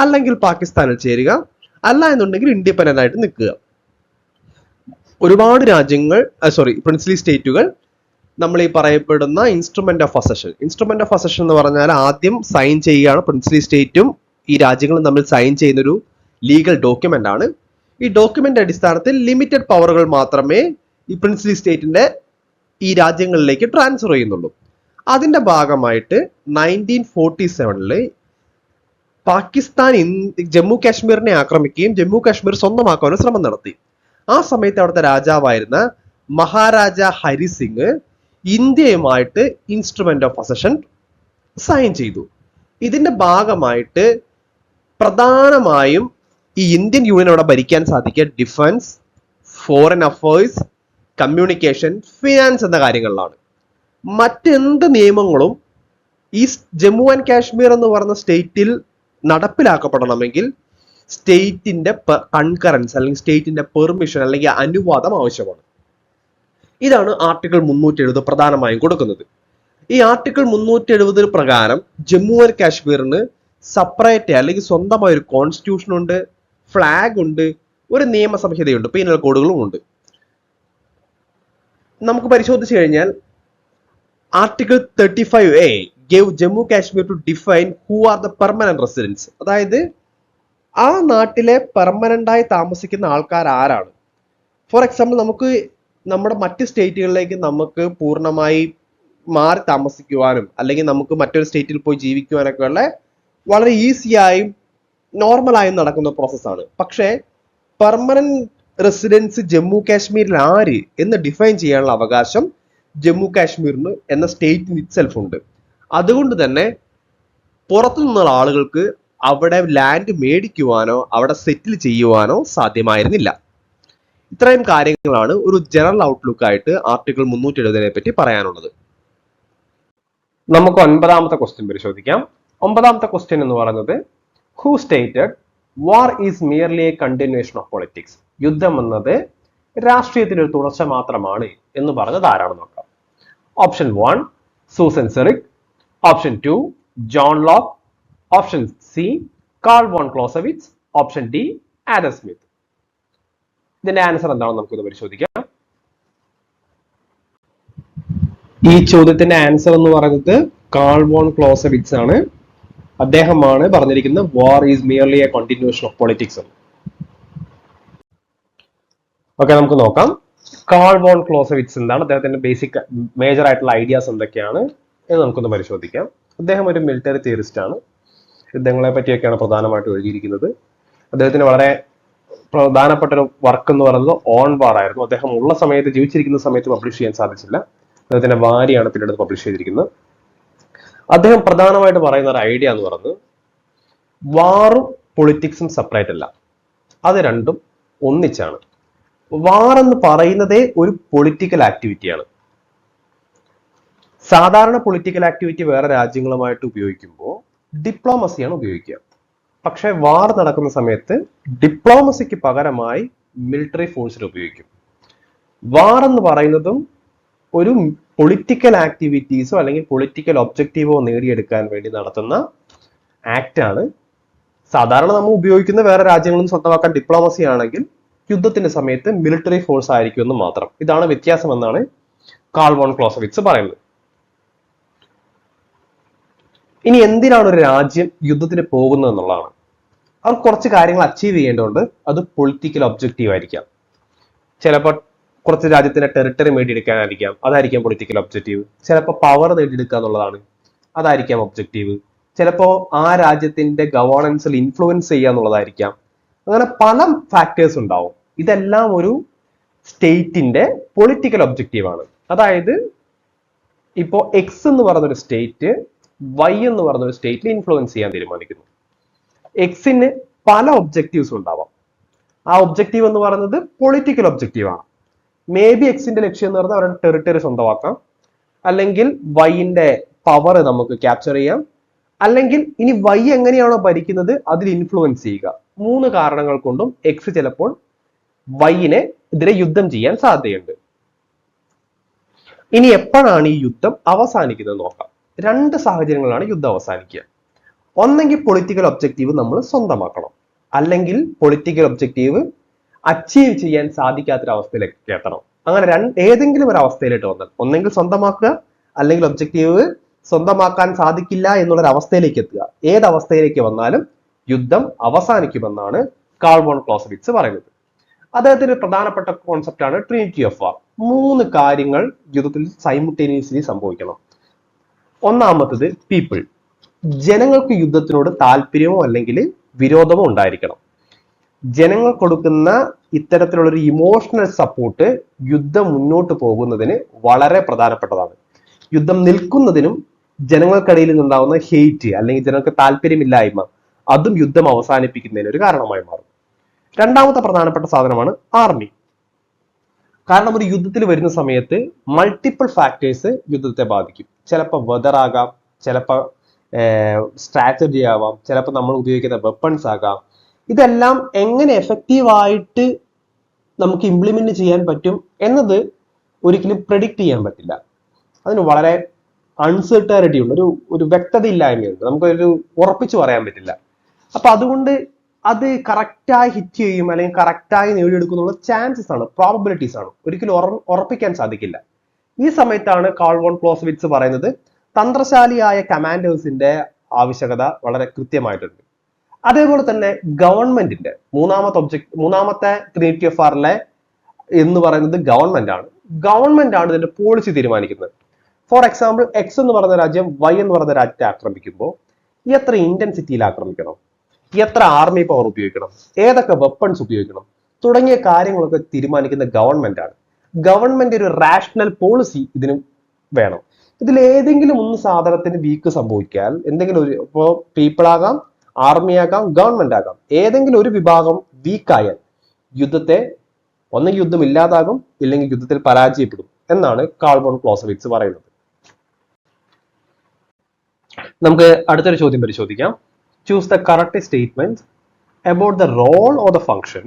അല്ലെങ്കിൽ പാകിസ്ഥാനിൽ ചേരുക, അല്ല എന്നുണ്ടെങ്കിൽ ഇൻഡിപെൻഡന്റ് ആയിട്ട് നിൽക്കുക. ഒരുപാട് പ്രിൻസ്ലി സ്റ്റേറ്റുകൾ നമ്മൾ ഈ പറയപ്പെടുന്ന ഇൻസ്ട്രുമെന്റ് ഓഫ് അസഷൻ എന്ന് പറഞ്ഞാൽ ആദ്യം സൈൻ ചെയ്യുകയാണ്. പ്രിൻസ്ലി സ്റ്റേറ്റും ഈ രാജ്യങ്ങളും തമ്മിൽ സൈൻ ചെയ്യുന്ന ഒരു ലീഗൽ ഡോക്യുമെന്റ് ആണ്. ഈ ഡോക്യുമെന്റ് അടിസ്ഥാനത്തിൽ ലിമിറ്റഡ് പവറുകൾ മാത്രമേ ഈ പ്രിൻസ്ലി സ്റ്റേറ്റിന്റെ ഈ രാജ്യങ്ങളിലേക്ക് ട്രാൻസ്ഫർ ചെയ്യുന്നുള്ളൂ. അതിന്റെ ഭാഗമായിട്ട് 1947 പാകിസ്ഥാൻ ജമ്മു കാശ്മീരിനെ ആക്രമിക്കുകയും ജമ്മു കാശ്മീർ സ്വന്തമാക്കാനും ശ്രമം നടത്തി. ആ സമയത്ത് അവിടുത്തെ രാജാവായിരുന്ന മഹാരാജ ഹരി സിംഗ് ഇന്ത്യയുമായിട്ട് ഇൻസ്ട്രുമെന്റ് ഓഫ് അസഷൻ സൈൻ ചെയ്തു. ഇതിന്റെ ഭാഗമായിട്ട് പ്രധാനമായും ഈ ഇന്ത്യൻ യൂണിയൻ അവിടെ ഭരിക്കാൻ സാധിക്കുക defence, foreign affairs, communication, finance എന്ന കാര്യങ്ങളിലാണ്. മറ്റെന്ത് നിയമങ്ങളും ഈ ജമ്മു ആൻഡ് കാശ്മീർ എന്ന് പറയുന്ന സ്റ്റേറ്റിൽ നടപ്പിലാക്കപ്പെടണമെങ്കിൽ സ്റ്റേറ്റിന്റെ കൺകറൻസ് അല്ലെങ്കിൽ സ്റ്റേറ്റിന്റെ പെർമിഷൻ അല്ലെങ്കിൽ അനുവാദം ആവശ്യമാണ്. ഇതാണ് ആർട്ടിക്കിൾ 370 പ്രധാനമായും കൊടുക്കുന്നത്. ഈ ആർട്ടിക്കിൾ 370 പ്രകാരം ജമ്മു ആൻഡ് കാശ്മീരിന് സെപ്പറേറ്റ് അല്ലെങ്കിൽ സ്വന്തമായ ഒരു കോൺസ്റ്റിറ്റ്യൂഷൻ ഉണ്ട്, ഫ്ലാഗ് ഉണ്ട്, ഒരു നിയമസംഹിതയുണ്ട്, പീനൽ കോഡുകളും ഉണ്ട്. നമുക്ക് പരിശോധിച്ചു കഴിഞ്ഞാൽ article 35A gave Jammu Kashmir to define who are the permanent residents, അതായത് ആ നാട്ടിലെ പെർമനന്റായി താമസിക്കുന്ന ആൾക്കാർ ആരാണ്. ഫോർ എക്സാമ്പിൾ, നമുക്ക് നമ്മുടെ മറ്റ് സ്റ്റേറ്റുകളിലേക്ക് നമുക്ക് പൂർണ്ണമായി മാറി താമസിക്കുവാനും അല്ലെങ്കിൽ നമുക്ക് മറ്റൊരു സ്റ്റേറ്റിൽ പോയി ജീവിക്കുവാനൊക്കെ ഉള്ള വളരെ ഈസിയായും നോർമലായും നടക്കുന്ന പ്രോസസ്സാണ്. പക്ഷേ പെർമനന്റ് റെസിഡൻസ് ജമ്മു കാശ്മീരിൽ ആര് എന്ന് ഡിഫൈൻ ചെയ്യാനുള്ള അവകാശം ജമ്മു കാശ്മീരിന് എന്ന സ്റ്റേറ്റിന് ഇറ്റ്സെൽഫ് ഉണ്ട്. അതുകൊണ്ട് തന്നെ പുറത്തു നിന്നുള്ള ആളുകൾക്ക് അവിടെ ലാൻഡ് മേടിക്കുവാനോ അവിടെ സെറ്റിൽ ചെയ്യുവാനോ സാധ്യമായിരുന്നില്ല. ഇത്രയും കാര്യങ്ങളാണ് ഒരു ജനറൽ ഔട്ട്ലുക്ക് ആയിട്ട് ആർട്ടിക്കിൾ 370 പറ്റി പറയാനുള്ളത്. നമുക്ക് 9ാമത്തെ ക്വസ്റ്റ്യൻ പരിശോധിക്കാം. 9ാമത്തെ ക്വസ്റ്റ്യൻ എന്ന് പറയുന്നത് who stated war is merely A continuation of politics. യുദ്ധം എന്നത് രാഷ്ട്രീയത്തിന്റെ ഒരു തുടർച്ച മാത്രമാണ് എന്ന് പറഞ്ഞത് ആരാണെന്ന് നോക്കാം. ഓപ്ഷൻ 1 സൂസൻ സെറിക്, option 2 John Locke, option C Carl von Clausewitz, option D Adam Smith. ഇതിന്റെ ആൻസർ എന്താണെന്ന് നമുക്കൊന്ന് പരിശോധിക്കാം. ഈ ചോദ്യത്തിന്റെ ആൻസർ എന്ന് പറയുന്നത് കാൾ വോൺ ക്ലോസവിറ്റ്സ് ആണ്. അദ്ദേഹമാണ് പറഞ്ഞിരിക്കുന്നത് വാർ is merely A continuation of politics. Okay, നമുക്ക് നോക്കാം കാൾ വോൺ ക്ലോസവിറ്റ്സ് എന്താണ്, അദ്ദേഹത്തിന്റെ ബേസിക് മേജർ ആയിട്ടുള്ള ഐഡിയാസ് എന്തൊക്കെയാണ് എന്ന് നമുക്കൊന്ന് പരിശോധിക്കാം. അദ്ദേഹം ഒരു മിലിറ്ററി തിയറിസ്റ്റ് ആണ്. യുദ്ധങ്ങളെ പറ്റിയൊക്കെയാണ് പ്രധാനമായിട്ട് എഴുതിയിരിക്കുന്നത്. അദ്ദേഹത്തിന് വളരെ പ്രധാനപ്പെട്ട ഒരു വർക്ക് എന്ന് പറയുന്നത് ഓൺ വാർ ആയിരുന്നു. അദ്ദേഹം ഉള്ള സമയത്ത്, ജീവിച്ചിരിക്കുന്ന സമയത്ത് പബ്ലിഷ് ചെയ്യാൻ സാധിച്ചില്ല. അദ്ദേഹത്തിന്റെ ഭാര്യയാണ് പിന്നീട് പബ്ലിഷ് ചെയ്തിരിക്കുന്നത്. അദ്ദേഹം പ്രധാനമായിട്ട് പറയുന്ന ഒരു ഐഡിയ എന്ന് പറയുന്നത് വാറും പൊളിറ്റിക്സും സെപ്പറേറ്റ് അല്ല, അത് രണ്ടും ഒന്നിച്ചാണ്. വാർ എന്ന് പറയുന്നതേ ഒരു പൊളിറ്റിക്കൽ ആക്ടിവിറ്റിയാണ്. സാധാരണ പൊളിറ്റിക്കൽ ആക്ടിവിറ്റി വേറെ രാജ്യങ്ങളുമായിട്ട് ഉപയോഗിക്കുമ്പോൾ ഡിപ്ലോമസിയാണ് ഉപയോഗിക്കുക. പക്ഷെ വാർ നടക്കുന്ന സമയത്ത് ഡിപ്ലോമസിക്ക് പകരമായി മിലിറ്ററി ഫോഴ്സിൽ ഉപയോഗിക്കും. വാർ എന്ന് പറയുന്നതും ഒരു പൊളിറ്റിക്കൽ ആക്ടിവിറ്റീസോ അല്ലെങ്കിൽ പൊളിറ്റിക്കൽ ഒബ്ജക്റ്റീവോ നേടിയെടുക്കാൻ വേണ്ടി നടത്തുന്ന ആക്ട് ആണ്. സാധാരണ നമ്മൾ ഉപയോഗിക്കുന്ന വേറെ രാജ്യങ്ങളിൽ നിന്ന് സ്വന്തമാക്കാൻ ഡിപ്ലോമസി ആണെങ്കിൽ യുദ്ധത്തിന്റെ സമയത്ത് മിലിറ്ററി ഫോഴ്സ് ആയിരിക്കും എന്ന് മാത്രം. ഇതാണ് വ്യത്യാസം എന്നാണ് കാൾ വോൺ ക്ലോസവിറ്റ്സ് പറയുന്നത്. ഇനി എന്തിനാണ് ഒരു രാജ്യം യുദ്ധത്തിന് പോകുന്നത് എന്നുള്ളതാണ്. അവർ കുറച്ച് കാര്യങ്ങൾ അച്ചീവ് ചെയ്യേണ്ടതുണ്ട്. അത് പൊളിറ്റിക്കൽ ഒബ്ജക്റ്റീവ് ആയിരിക്കാം. ചിലപ്പോൾ കുറച്ച് രാജ്യത്തിന്റെ ടെറിട്ടറി നേടിയെടുക്കാനായിരിക്കാം, അതായിരിക്കാം പൊളിറ്റിക്കൽ ഒബ്ജക്റ്റീവ്. ചിലപ്പോൾ പവർ നേടിയെടുക്കുക എന്നുള്ളതാണ്, അതായിരിക്കാം ഒബ്ജക്റ്റീവ്. ചിലപ്പോൾ ആ രാജ്യത്തിന്റെ ഗവേണൻസിൽ ഇൻഫ്ലുവൻസ് ചെയ്യുക എന്നുള്ളതായിരിക്കാം. അങ്ങനെ പല ഫാക്ടേഴ്സ് ഉണ്ടാവും. ഇതെല്ലാം ഒരു സ്റ്റേറ്റിന്റെ പൊളിറ്റിക്കൽ ഒബ്ജക്റ്റീവ് ആണ്. അതായത് ഇപ്പോ എക്സ് എന്ന് പറയുന്നൊരു സ്റ്റേറ്റ് വൈ എന്ന് പറയുന്നൊരു സ്റ്റേറ്റിൽ ഇൻഫ്ലുവൻസ് ചെയ്യാൻ തീരുമാനിക്കുന്നു. എക്സിന് പല ഒബ്ജക്റ്റീവ്സ് ഉണ്ടാവാം. ആ ഒബ്ജക്റ്റീവ് എന്ന് പറയുന്നത് പൊളിറ്റിക്കൽ ഒബ്ജക്റ്റീവ് ആണ്. മേ ബി എക്സിന്റെ ലക്ഷ്യം എന്ന് പറയുന്നത് അവരുടെ ടെറിട്ടറി സ്വന്തമാക്കാം, അല്ലെങ്കിൽ വൈന്റെ പവർ നമുക്ക് ക്യാപ്ചർ ചെയ്യാം, അല്ലെങ്കിൽ ഇനി വൈ എങ്ങനെയാണോ ഭരിക്കുന്നത് അതിൽ ഇൻഫ്ലുവൻസ് ചെയ്യുക. 3 കാരണങ്ങൾ കൊണ്ടും എക്സ് ചിലപ്പോൾ വൈനെ എതിരെ യുദ്ധം ചെയ്യാൻ സാധ്യതയുണ്ട്. ഇനി എപ്പോഴാണ് ഈ യുദ്ധം അവസാനിക്കുന്നത് നോക്കാം. 2 സാഹചര്യങ്ങളാണ് യുദ്ധം അവസാനിക്കുക. ഒന്നെങ്കിൽ പൊളിറ്റിക്കൽ ഒബ്ജക്റ്റീവ് നമ്മൾ സ്വന്തമാക്കണം, അല്ലെങ്കിൽ പൊളിറ്റിക്കൽ ഒബ്ജക്റ്റീവ് അച്ചീവ് ചെയ്യാൻ സാധിക്കാത്തൊരവസ്ഥയിലേക്ക് എത്തണം. അങ്ങനെ ഏതെങ്കിലും ഒരു അവസ്ഥയിലേക്ക് വന്നാൽ ഒന്നെങ്കിൽ സ്വന്തമാക്കുക, അല്ലെങ്കിൽ ഒബ്ജക്റ്റീവ് സ്വന്തമാക്കാൻ സാധിക്കില്ല എന്നുള്ളൊരു അവസ്ഥയിലേക്ക് എത്തുക. ഏതവസ്ഥയിലേക്ക് വന്നാലും യുദ്ധം അവസാനിക്കുമെന്നാണ് കാൾ വോൺ ക്ലോസവിറ്റ്സ് പറയുന്നത്. അദ്ദേഹത്തിന്റെ പ്രധാനപ്പെട്ട കോൺസെപ്റ്റ് ആണ് ട്രിനിറ്റി ഓഫ് വാർ. 3 കാര്യങ്ങൾ യുദ്ധത്തിൽ സൈമുൾട്ടേനിയസ്ലി സംഭവിക്കണം. ഒന്നാമത്തത് പീപ്പിൾ. ജനങ്ങൾക്ക് യുദ്ധത്തിനോട് താല്പര്യമോ അല്ലെങ്കിൽ വിരോധമോ ഉണ്ടായിരിക്കണം. ജനങ്ങൾ കൊടുക്കുന്ന ഇത്തരത്തിലുള്ള ഒരു ഇമോഷണൽ സപ്പോർട്ട് യുദ്ധം മുന്നോട്ട് പോകുന്നതിന് വളരെ പ്രധാനപ്പെട്ടതാണ്. യുദ്ധം നിൽക്കുന്നതിനും ജനങ്ങൾക്കിടയിൽ നിന്നുണ്ടാവുന്ന ഹെയ്റ്റ് അല്ലെങ്കിൽ ജനങ്ങൾക്ക് താല്പര്യമില്ലായ്മ അതും യുദ്ധം അവസാനിപ്പിക്കുന്നതിന് ഒരു കാരണമായി മാറും. രണ്ടാമത്തെ പ്രധാനപ്പെട്ട സാധനമാണ് ആർമി. കാരണം ഒരു യുദ്ധത്തിൽ വരുന്ന സമയത്ത് മൾട്ടിപ്പിൾ ഫാക്ടേഴ്സ് യുദ്ധത്തെ ബാധിക്കും. ചിലപ്പോൾ വെതർ ആകാം, ചിലപ്പോൾ സ്ട്രാറ്റജി ആവാം, ചിലപ്പോൾ നമ്മൾ ഉപയോഗിക്കുന്ന വെപ്പൺസ് ആകാം. ഇതെല്ലാം എങ്ങനെ എഫക്റ്റീവായിട്ട് നമുക്ക് ഇംപ്ലിമെന്റ് ചെയ്യാൻ പറ്റും എന്നത് ഒരിക്കലും പ്രെഡിക്റ്റ് ചെയ്യാൻ പറ്റില്ല. അതിന് വളരെ അൺസെർട്ടനിറ്റി ഉണ്ട്, ഒരു വ്യക്തതയില്ലായ്മയുണ്ട്. നമുക്കൊരു ഉറപ്പിച്ചു പറയാൻ പറ്റില്ല. അപ്പൊ അതുകൊണ്ട് അത് കറക്റ്റായി ഹിറ്റ് ചെയ്യും അല്ലെങ്കിൽ കറക്റ്റായി നേടിയെടുക്കുന്നുള്ള ചാൻസസ് ആണ്, പ്രോബബിലിറ്റീസ് ആണ്. ഒരിക്കലും ഉറപ്പിക്കാൻ സാധിക്കില്ല. ഈ സമയത്താണ് കാൾ വോൺ ക്ലോസവിറ്റ്സ് പറയുന്നത് തന്ത്രശാലിയായ കമാൻഡേഴ്സിന്റെ ആവശ്യകത വളരെ കൃത്യമായിട്ടുണ്ട്. അതേപോലെ തന്നെ ഗവൺമെന്റിന്റെ മൂന്നാമത്തെ ട്രിനിറ്റി ഓഫ് വാറിലെ എന്ന് പറയുന്നത് ഗവൺമെന്റ് ആണ്. ഗവൺമെന്റ് ആണ് ഇതിന്റെ പോളിസി തീരുമാനിക്കുന്നത്. ഫോർ എക്സാമ്പിൾ, എക്സ് എന്ന് പറയുന്ന രാജ്യം വൈ എന്ന് പറയുന്ന രാജ്യത്തെ ആക്രമിക്കുമ്പോൾ എത്ര ഇന്റൻസിറ്റിയിൽ ആക്രമിക്കണം, എത്ര ആർമി പവർ ഉപയോഗിക്കണം, ഏതൊക്കെ വെപ്പൺസ് ഉപയോഗിക്കണം തുടങ്ങിയ കാര്യങ്ങളൊക്കെ തീരുമാനിക്കുന്ന ഗവൺമെന്റ് ആണ്. ഗവൺമെന്റ് ഒരു റാഷണൽ പോളിസി ഇതിന് വേണം. ഇതിൽ ഏതെങ്കിലും ഒന്ന് സാധനത്തിന് വീക്ക് സംഭവിക്കാൽ, എന്തെങ്കിലും ഒരു, ഇപ്പോ പീപ്പിൾ ആകാം, ആർമി ആകാം, ഗവൺമെന്റ് ആകാം, ഏതെങ്കിലും ഒരു വിഭാഗം വീക്കായാൽ യുദ്ധത്തെ ഒന്നെങ്കിൽ യുദ്ധം ഇല്ലാതാകും, ഇല്ലെങ്കിൽ യുദ്ധത്തിൽ പരാജയപ്പെടും എന്നാണ് കാൾ വോൺ ക്ലോസവിറ്റ്സ് പറയുന്നത്. നമുക്ക് അടുത്തൊരു ചോദ്യം പരിശോധിക്കാം. Choose the correct statement about the role or the function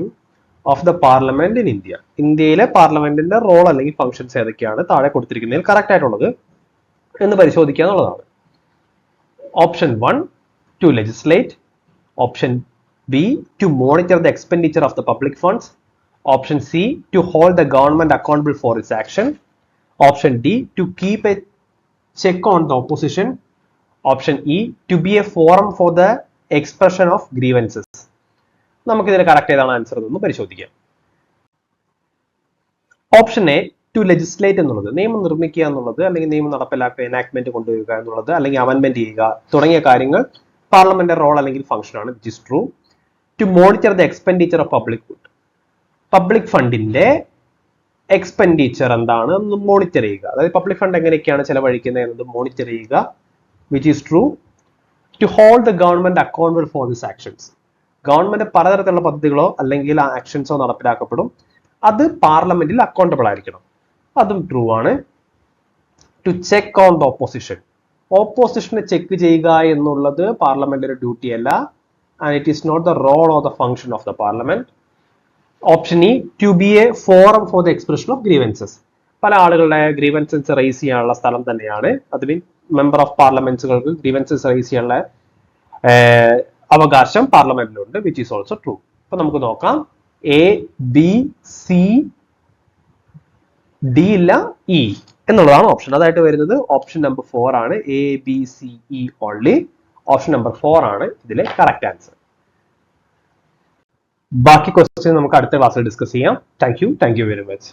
of the parliament in India. ഇന്ത്യയിലെ പാർലമെന്റിന്റെ റോൾ അല്ലെങ്കിൽ ഫംഗ്ഷൻസ് ഏതൊക്കെയാണ് താഴെ കൊടുത്തിരിക്കുന്നതിൽ കറക്റ്റ് ആയിട്ടുള്ളത് എന്ന് പരിശോധിക്കുക എന്നുള്ളതാണ്. Option 1 to legislate, option B to monitor the expenditure of the public funds, option C to hold the government accountable for its action, option D to keep a check on the opposition, option E to be a forum for the expression of grievances. നമുക്കിതിന് correct ഏതാണ് answer എന്നൊന്ന് പരിശോധിക്കാം. Option A to legislate എന്നുള്ളത്, നിയമം നിർമ്മിക്കുക എന്നുള്ളത് അല്ലെങ്കിൽ നിയമം നടപ്പിലാക്കുക, എനാക്ട്മെന്റ് കൊണ്ടുവരിക എന്നുള്ളത് അല്ലെങ്കിൽ അമെൻമെന്റ് ചെയ്യുക തുടങ്ങിയ കാര്യങ്ങൾ പാർലമെന്റ് റോൾ അല്ലെങ്കിൽ ഫംഗ്ഷൻ ആണ്, which is true. To monitor the expenditure of public fund, public ഫണ്ടിന്റെ എക്സ്പെൻഡിച്ചർ എന്താണ് എന്ന് മോണിറ്റർ ചെയ്യുക, അതായത് പബ്ലിക് ഫണ്ട് എങ്ങനെയൊക്കെയാണ് ചെലവഴിക്കുന്നത് എന്നത് മോണിറ്റർ ചെയ്യുക, which is true. To hold the government accountable for this actions, government പലതരത്തിലുള്ള പദ്ധതികളോ അല്ലെങ്കിൽ ആക്ഷൻസോ നടപ്പിലാക്കപ്പെടും, അത് പാർലമെന്റിൽ അക്കൗണ്ടബിൾ ആയിരിക്കണം, അതും ട്രൂ ആണ്. To check on the opposition, ഓപ്പോസിഷനെ ചെക്ക് ചെയ്യുക എന്നുള്ളത് പാർലമെന്റിന്റെ ഡ്യൂട്ടി അല്ല, and it is not the role of the function of the parliament. Option E to be a forum for the expression of grievances, പല ആളുകളുടെ grievances raise ചെയ്യാനുള്ള സ്ഥലം തന്നെയാണ്, അത് മീൻ മെമ്പർ ഓഫ് പാർലമെന്റ്സുകൾക്ക് ഗ്രീവൻസസ് റൈസ് ചെയ്യാനുള്ള അവകാശം പാർലമെന്റിലുണ്ട്, വിച്ച് ഈസ് ഓൾസോ ട്രൂ. അപ്പൊ നമുക്ക് നോക്കാം, എ ബി സി ഡി ഇല്ല, ഇ എന്നുള്ളതാണ് ഓപ്ഷൻ. അതായിട്ട് വരുന്നത് ഓപ്ഷൻ നമ്പർ 4 ആണ്, A B C E only. Option number 4 ആണ് ഇതിലെ കറക്റ്റ് ആൻസർ. ബാക്കി ക്വസ്റ്റ്യൻ നമുക്ക് അടുത്ത ക്ലാസ്സിൽ ഡിസ്കസ് ചെയ്യാം. Thank you very much.